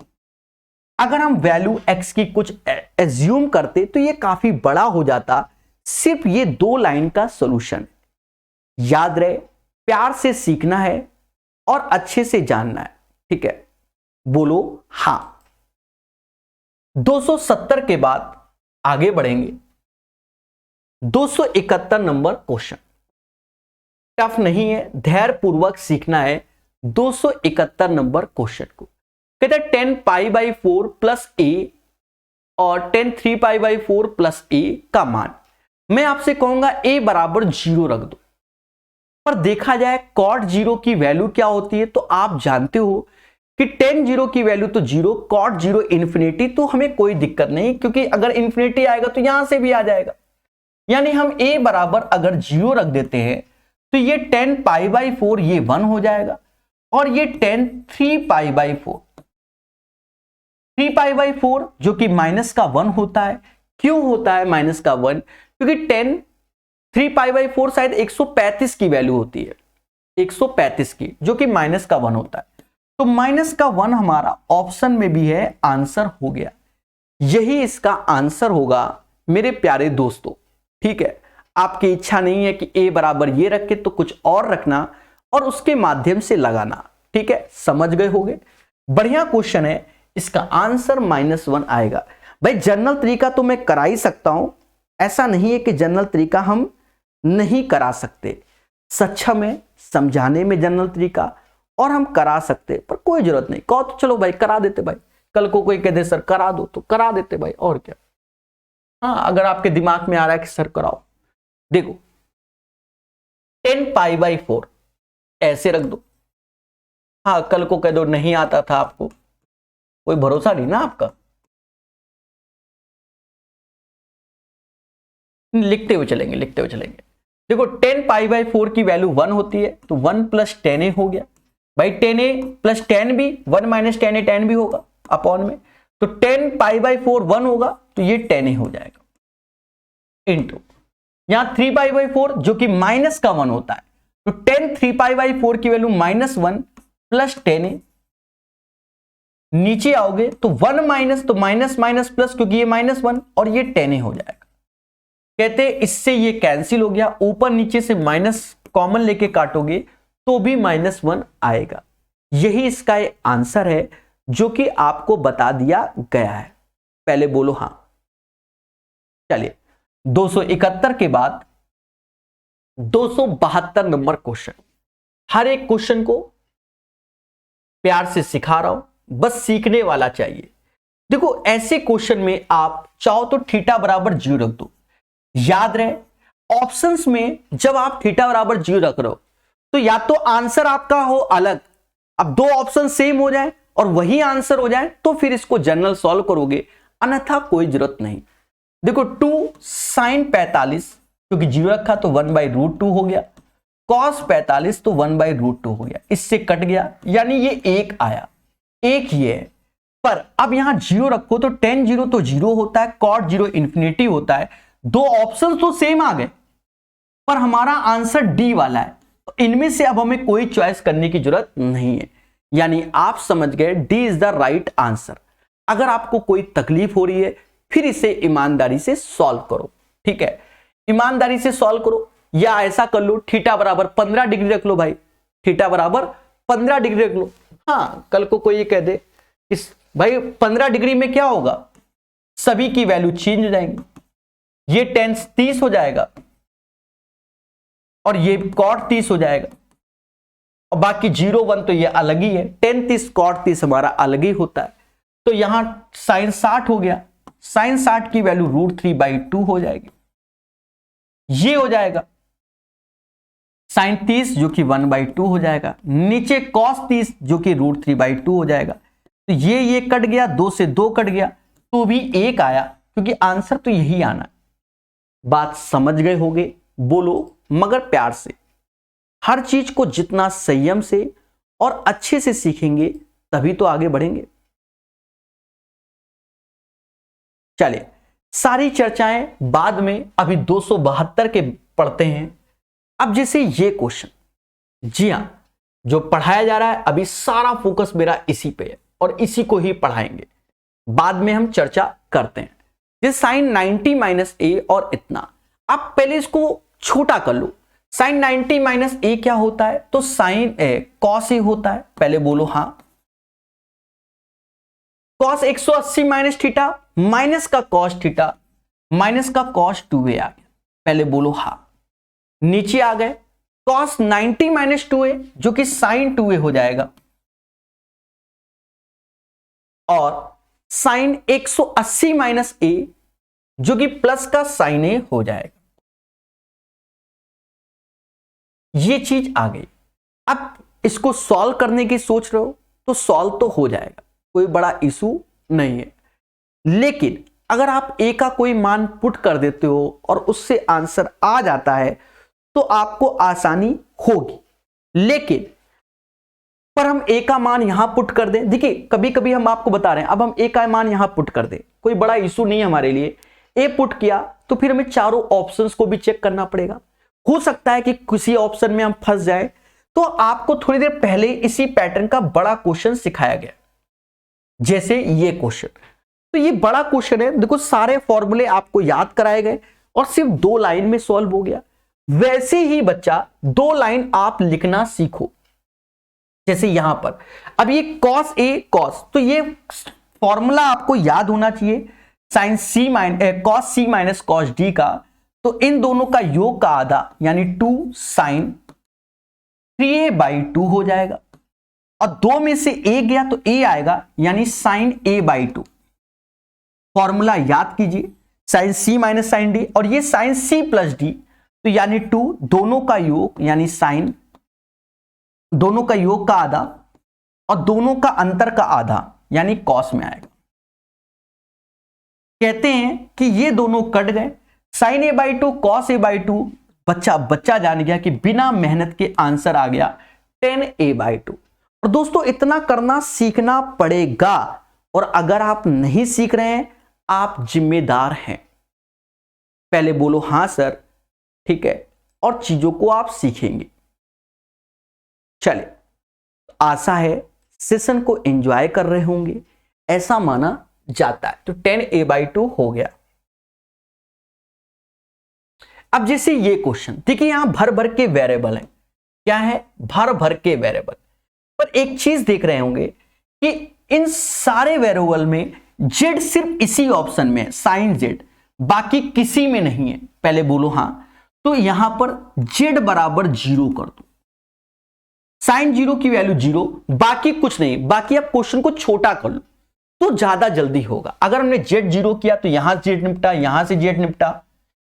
अगर हम वैल्यू x की कुछ एज्यूम करते तो ये काफी बड़ा हो जाता। सिर्फ ये 2 लाइन का सॉल्यूशन। याद रहे, प्यार से सीखना है और अच्छे से जानना है, ठीक है? बोलो हाँ। 270 के बाद आगे बढ़ेंगे। 271 नंबर क्वेश्चन टफ नहीं है, धैर्य पूर्वक सीखना है 271 नंबर क्वेश्चन को। कहते हैं 10 पाई बाई 4 प्लस a और 10 3 पाई बाई 4 प्लस a का मान। मैं आपसे कहूंगा a बराबर 0 रख दो, पर देखा जाए कॉट 0 की वैल्यू क्या होती है तो आप जानते हो कि 10 0 की वैल्यू तो 0, कॉट 0 इंफिनिटी, तो हमें कोई दिक्कत नहीं क्योंकि अगर इंफिनिटी आएगा तो यहां से भी आ जाएगा। यानी हम a बराबर अगर 0 रख देते हैं तो ये 10 पाई बाई 4 ये 1 हो जाएगा और ये 10 3 पाई बाई 4, 3 पाई बाई 4 जो कि माइनस का 1 होता है। क्यों होता है माइनस का 1? क्योंकि 10 3 पाई बाई 4 शायद 135 की वैल्यू होती है, 135 की, जो कि माइनस का 1 होता है। तो माइनस का 1 हमारा ऑप्शन में भी है, आंसर हो गया। यही इसका आंसर होगा मेरे प्यारे दोस्तों, ठीक है? आपकी इच्छा नहीं है कि a बराबर ये रख के तो कुछ और रखना और उसके माध्यम से लगाना, ठीक है? समझ गए होंगे। बढ़िया क्वेश्चन है, इसका आंसर -1 आएगा। भाई जनरल तरीका तो मैं करा ही सकता हूं, ऐसा नहीं है कि जनरल तरीका हम नहीं करा सकते। सक्षम है समझाने में जनरल तरीका और हम करा सकते, पर कोई जरूरत नहीं। कहो तो चलो भाई करा देते, भाई कल को कोई कह दे सर करा दो तो करा देते भाई, और क्या। हाँ, अगर आपके दिमाग में आ रहा है कि सर कराओ, देखो 10 पाई बाई 4 ऐसे रख दो। हाँ, कल को कह दो नहीं आता था आपको, कोई भरोसा नहीं ना आपका। लिखते हुए चलेंगे, लिखते हुए चलेंगे। देखो 10 पाई बाई 4 की वैल्यू 1 होती है तो 1 प्लस 10a हो गया। भाई 10a प्लस 10 भी 1 माइनस 10a 10 भी होगा अपॉन में, तो 10 पाई बाई 4 1 होगा तो ये 10a हो जाएगा। इंटू यहां 3π/4 जो कि -1 होता है, तो tan 3π/4 की वैल्यू -1 प्लस 10a। नीचे आओगे तो 1 माइनस, तो माइनस माइनस प्लस, क्योंकि ये -1 और ये 10a हो जाएगा। कहते हैं इससे ये कैंसिल हो गया, ऊपर नीचे से माइनस कॉमन लेके काटोगे तो भी -1 आएगा। यही इसका आंसर है जो कि आपको बता दिया गया है। पहले बोलो हां। चलिए 271 के बाद 272 नंबर क्वेश्चन। हर एक क्वेश्चन को प्यार से सिखा रहा हूं, बस सीखने वाला चाहिए। देखो ऐसे क्वेश्चन में आप चाहो तो थीटा बराबर 0 रख दो। याद रहे ऑप्शंस में जब आप थीटा बराबर 0 रख रहे हो तो या तो आंसर आपका हो अलग, अब दो ऑप्शन सेम हो जाए और वही आंसर हो जाए तो फिर इसको जनरल सॉल्व करोगे, अन्यथा कोई जरूरत नहीं। देखो 2 sin 45 क्योंकि 0 रखा तो 1/√2 हो गया, cos 45 तो 1/√2 हो गया, इससे कट गया यानी ये 1 आया, 1 ये है। पर अब यहां 0 रखो तो tan 0 तो 0 होता है, cot 0 इंफिनिटी होता है। दो ऑप्शन तो सेम आ गए पर हमारा आंसर डी वाला है, तो इनमें से अब हमें कोई चॉइस करने की जरूरत नहीं है, यानी आप समझ गए D is the right answer. अगर आपको कोई तकलीफ हो रही है फिर इसे ईमानदारी से सॉल्व करो, ठीक है, ईमानदारी से सॉल्व करो। या ऐसा कर लो थीटा बराबर 15 डिग्री रख लो भाई, थीटा बराबर 15 डिग्री रख लो। हाँ कल को कोई ये कह दे इस भाई 15 डिग्री में क्या होगा, सभी की वैल्यू चेंज हो जाएंगी, ये tan 30 हो जाएगा और ये cot 30 हो जाएगा और बाकी 0 1 तो ये अलग ही है, tan 30 cot 30 हमारा अलग ही होता है। तो यहां sin 60 हो गया, sin 60 की वैल्यू √3/2 हो जाएगी, ये हो जाएगा sin 30 जो कि 1/2 हो जाएगा, नीचे cos 30 जो कि √3/2 हो जाएगा। तो ये कट गया, 2 से 2 कट गया तो भी 1 आया, क्योंकि आंसर तो यही आना है। बात समझ गए होगे, बोलो मगर प्यार से। हर चीज को जितना संयम से और अच्छे से सीखेंगे तभी तो आगे बढ़ेंगे। चलिए सारी चर्चाएं बाद में, अभी 272 के पढ़ते हैं। अब जैसे ये क्वेश्चन, जी हां जो पढ़ाया जा रहा है अभी सारा फोकस मेरा इसी पे है और इसी को ही पढ़ाएंगे, बाद में हम चर्चा करते हैं। जैसे sin 90 - a और इतना, आप पहले इसको छोटा कर लो। sin 90 - a क्या होता है, तो sin cos a होता है। पहले बोलो हां। cos 180 - थीटा माइनस का cos थीटा माइनस का cos 2a आ गया, पहले बोलो हां। नीचे आ गए cos 90 - 2a जो कि sin 2a हो जाएगा और sin 180 - a जो कि प्लस का sin a हो जाएगा। ये चीज आ गई। अब इसको सॉल्व करने की सोच रहे हो तो सॉल्व तो हो जाएगा, कोई बड़ा इशू नहीं है। लेकिन अगर आप a का कोई मान पुट कर देते हो और उससे आंसर आ जाता है तो आपको आसानी होगी। लेकिन पर हम a का मान यहां पुट कर दें, देखिए कभी कभी हम आपको बता रहे हैं, अब हम a का मान यहां पुट कर दें, कोई बड़ा इशू नहीं है हमारे लिए। a पुट किया तो फिर हमें चारों ऑप्शंस को भी चेक करना पड़ेगा। हो सकता है कि किसी ऑप्शन में हम फंस जाए, तो आपको थोड़ी देर पहले इसी पैटर्न का बड़ा क्वेश्चन सिखाया गया, जैसे ये क्वेश्चन। तो ये बड़ा क्वेश्चन है, देखो सारे फॉर्मूले आपको याद कराए गए और सिर्फ 2 लाइन में सॉल्व हो गया। वैसे ही बच्चा 2 लाइन आप लिखना सीखो। जैसे यहां पर अब ये cos a cos, तो ये फॉर्मूला आपको याद होना चाहिए sin c cos c - cos d का, तो इन दोनों का योग का आधा यानी 2 sin 3a/2 हो जाएगा और 2 में से a गया तो a आएगा यानी sin a/2। फॉर्मूला याद कीजिए sin c - sin d और ये sin c + d, तो यानी 2 दोनों का योग यानी sin, दोनों का योग का आधा और दोनों का अंतर का आधा यानी cos में आएगा। कहते हैं कि ये दोनों कट गए, sin a/2 cos a/2, बच्चा जान गया कि बिना मेहनत के आंसर आ गया tan a/2। और दोस्तों इतना करना सीखना पड़ेगा, और अगर आप नहीं सीख रहे हैं आप जिम्मेदार हैं। पहले बोलो हां सर, ठीक है, और चीजों को आप सीखेंगे। चले, आशा है सेशन को एंजॉय कर रहे होंगे, ऐसा माना जाता है। तो 10a/2 हो गया। अब जैसे ये क्वेश्चन देखिए, यहां भर भर के वेरिएबल है। क्या है? भर भर के वेरिएबल। पर एक चीज देख रहे होंगे कि इन सारे वेरिएबल में जेड सिर्फ इसी ऑप्शन में है, साइन जेड, बाकी किसी में नहीं है। पहले बोलो हां। तो यहां पर जेड बराबर 0 कर दो, साइन 0 की वैल्यू 0, बाकी कुछ नहीं। बाकी आप क्वेश्चन को छोटा कर लो तो ज्यादा जल्दी होगा। अगर हमने जेड 0 किया तो यहां से जेड निपटा, यहां से जेड निपटा,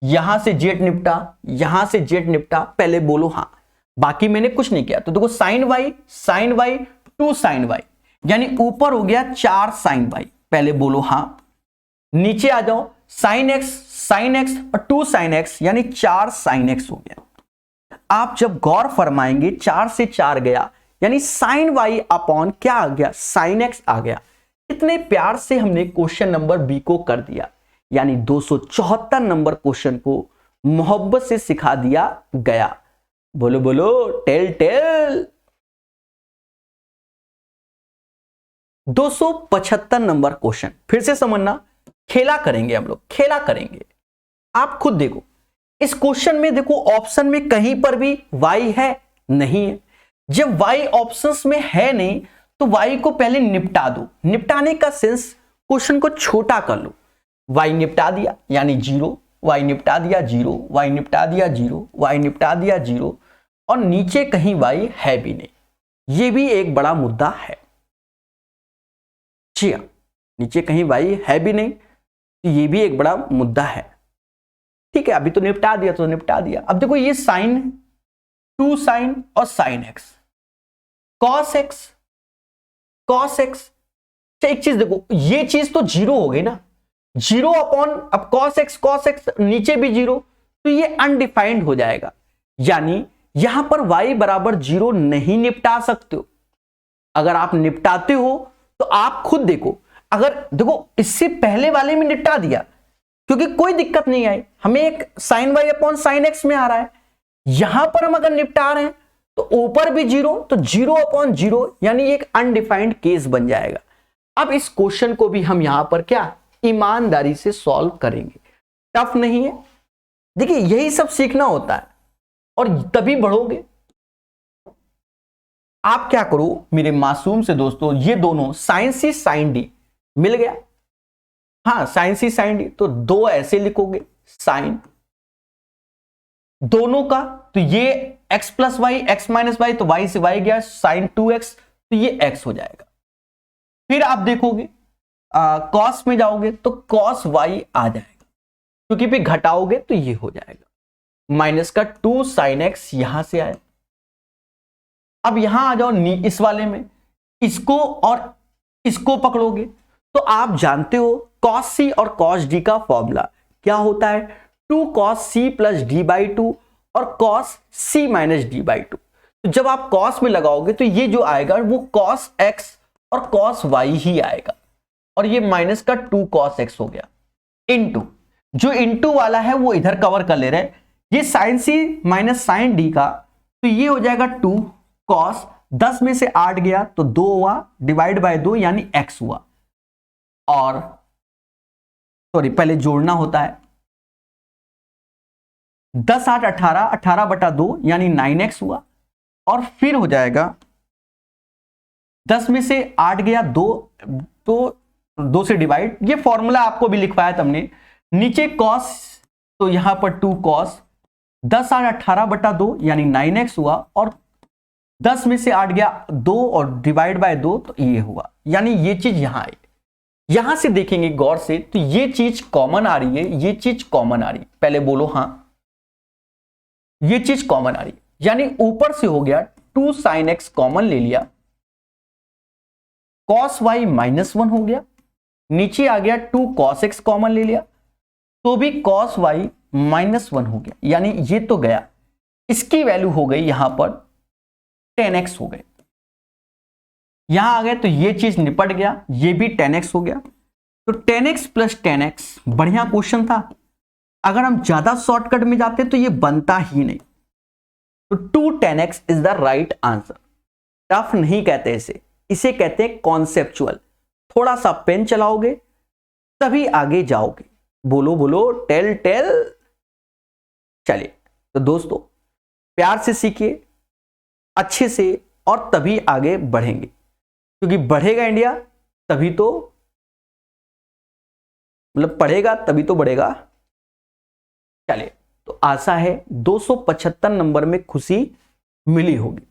यहां से जेड निपटा, यहां से जेड निपटा। पहले बोलो हां, बाकी मैंने कुछ नहीं किया। तो देखो साइन वाई 2 साइन वाई, यानी ऊपर हो गया 4 साइन वाई। पहले बोलो हां। नीचे आ जाओ, साइन एक्स और 2 साइन एक्स, यानी 4 साइन एक्स हो गया। आप जब गौर फरमाएंगे 4 से 4 गया, यानी साइन वाई अपॉन क्या आ गया? साइन एक्स आ गया। इतने प्यार से हमने क्वेश्चन नंबर बी को कर दिया, यानी 274 नंबर क्वेश्चन को मोहब्बत से सिखा दिया गया। बोलो बोलो, टेल टेल। 275 नंबर क्वेश्चन फिर से समझना, खेला करेंगे हम लोग, खेला करेंगे। आप खुद देखो, इस क्वेश्चन में देखो ऑप्शन में कहीं पर भी y है नहीं है। जब y ऑप्शंस में है नहीं तो y को पहले निपटा दो। निपटाने का सेंस क्वेश्चन को छोटा कर लो। y निपटा दिया यानी 0, y निपटा दिया 0, y निपटा दिया 0, y निपटा दिया 0, और नीचे कहीं y है भी नहीं। यह भी एक बड़ा मुद्दा है। जी हाँ, नीचे कहीं y है भी नहीं, तो यह भी एक बड़ा मुद्दा है। ठीक है, अभी तो निपटा दिया तो निपटा दिया। अब देखो ये साइन 2 साइन और साइन एक्स, कॉस एक्स। एक चीज देखो, ये चीज तो 0 हो गई ना, 0 अपॉन, अब कॉस एक्स नीचे भी 0, तो ये अनडिफाइंड हो जाएगा। यानी यहां पर y बराबर 0 नहीं निपटा सकते हो। अगर आप निपटाते हो तो आप खुद देखो, अगर देखो इससे पहले वाले में निपटा दिया क्योंकि कोई दिक्कत नहीं आई, हमें एक sine y upon sine x में आ रहा है। यहां पर हम अगर निपटा रहे हैं तो ऊपर भी 0, तो 0 अपॉन 0, यानी एक अनडिफाइंड केस बन जाएगा। अब इस क्वेश्चन को भी हम यहां पर क्या ईमानदारी से सॉल्व करेंगे, टफ नहीं है। देखिए यही सब सीखना होता है और तभी बढ़ोगे। आप क्या करो मेरे मासूम से दोस्तों, ये दोनों साइन सी साइन डी मिल गया। हाँ, साइन सी साइन डी, तो 2 ऐसे लिखोगे साइन दोनों का, तो ये x plus y, x minus y, तो y से y गया, साइन 2x, तो ये x हो जाएगा। फिर आप देखोगे कॉस में जाओगे तो कॉस y आ जाएगा, क्योंकि फिर घटाओगे तो ये हो जाएगा। माइनस का 2 साइन x यहां से आया। अब यहां आ जाओ इस वाले में, इसको और इसको पकड़ोगे तो आप जानते हो कॉस सी और कॉस डी का फॉर्मूला क्या होता है, 2 cos c plus d by 2 और cos c minus d by 2। तो जब आप cos में लगाओगे तो ये जो आएगा वो cos x और cos y ही आएगा, और ये माइनस का 2 cos x हो गया, इनटू जो इनटू वाला है वो इधर कवर कर ले रहे हैं, ये sine c minus sine d का, तो ये हो जाएगा 2 cos, 10 में से 8 गया तो 2 हुआ, डिवाइड बाय 2 यानी x हुआ। और सॉरी पहले जोड़ना होता है, 10 8 18, 18 बटा 2 यानी 9x हुआ, और फिर हो जाएगा 10 में से 8 गया 2, तो 2 से डिवाइड, ये फॉर्मूला आपको भी लिखवाया था हमने। नीचे cos, तो यहां पर 2 cos, 10 8 18 बटा 2 यानी 9x हुआ, और 10 में से 8 गया 2 और डिवाइड बाय 2, तो ये हुआ, यानी ये चीज यहां आई। यहां से देखेंगे गौर से तो ये चीज कॉमन आ रही है, ये चीज कॉमन आ रही है। पहले बोलो हां, ये चीज कॉमन आ रही है, यानी ऊपर से हो गया 2 साइन एक्स कॉमन ले लिया, cos y माइनस 1 हो गया, नीचे आ गया 2 cos x कॉमन ले लिया तो भी cos y माइनस 1 हो गया, यानी ये तो गया, इसकी वैल्यू हो गई यहां पर 10x हो गए। यहां आ गए तो ये चीज निपट गया, ये भी 10x हो गया। तो 10x प्लस 10x, बढ़िया क्वेश्चन था, अगर हम ज्यादा शॉर्टकट में जाते तो ये बनता ही नहीं। तो 210x is the right answer. Tough नहीं कहते इसे कहते हैं कॉन्सेप्चुअल। थोड़ा सा पेन चलाओगे तभी आगे जाओगे। बोलो बोलो, टेल टेल। चलिए तो दोस्तों, प्यार से सीखिए, अच्छे से, और तभी आगे बढ़ेंगे, क्योंकि बढ़ेगा इंडिया तभी तो, मतलब पढ़ेगा तभी तो बढ़ेगा। चलिए, तो आशा है 275 नंबर में खुशी मिली होगी।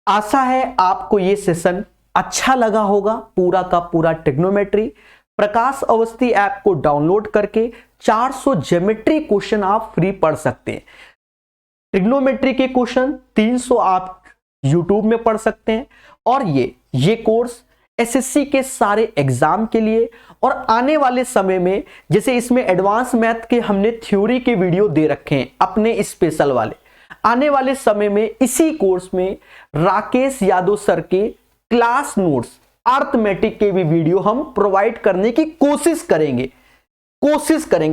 आशा है आपको ये सेशन अच्छा लगा होगा। पूरा का पूरा ट्रिग्नोमेट्री प्रकाश अवस्थी ऐप को डाउनलोड करके 400 ज्योमेट्री क्वेश्चन आप फ्री पढ़ सकते हैं। ट्रिग्नोमेट्री के क्वेश्चन 300 आप यूट्यूब में पढ़ सकते हैं। और ये कोर्स एसएससी के सारे एग्जाम के लिए, और आने वाले समय में जैसे इसमें एडवांस मैथ के हमने थ्योरी के वीडियो दे रखे हैं अपने स्पेशल वाले, आने वाले समय में इसी कोर्स में राकेश यादव सर के क्लास नोट्स अर्थमेटिक के भी वीडियो हम प्रोवाइड करने की कोशिश करेंगे।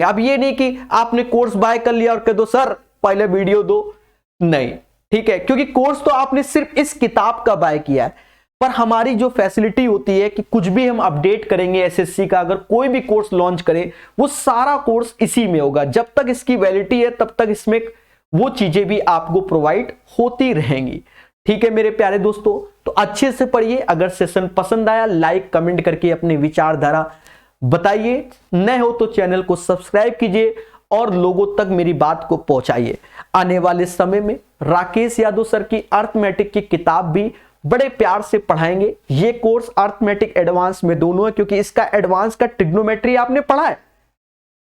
अब ये नहीं कि आपने कोर्स बाय कर लिया और कह दो सर पहले वीडियो दो, नहीं, ठीक है, क्योंकि कोर्स तो आपने सिर्फ इस किताब का बाय किया है। पर हमारी जो फैसिलिटी होती है कि कुछ भी हम अपडेट करेंगे एसएससी का, अगर कोई भी कोर्स लॉन्च करें वो सारा कोर्स इसी में होगा। जब तक इसकी वैलिडिटी है तब तक इसमें वो चीजें भी आपको प्रोवाइड होती रहेंगी। ठीक है मेरे प्यारे दोस्तों, तो अच्छे से पढ़िए। अगर सेशन पसंद आया लाइक कमेंट करके अपनी विचारधारा बताइए। नए हो तो चैनल को सब्सक्राइब कीजिए और लोगों तक मेरी बात को पहुंचाइए। आने वाले समय में राकेश यादव सर की अर्थमेटिक की किताब भी बड़े प्यार से पढ़ाएंगे। ये कोर्स अर्थमेटिक एडवांस में दोनों है, क्योंकि इसका एडवांस का ट्रिग्नोमेट्री आपने पढ़ा है,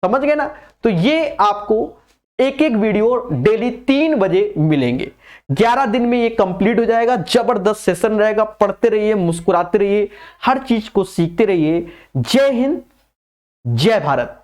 समझ गए ना। तो ये आपको एक एक वीडियो डेली 3 बजे मिलेंगे। 11 दिन में ये कंप्लीट हो जाएगा। जबरदस्त सेशन रहेगा। पढ़ते रहिए, मुस्कुराते रहिए, हर चीज को सीखते रहिए। जय हिंद, जय भारत।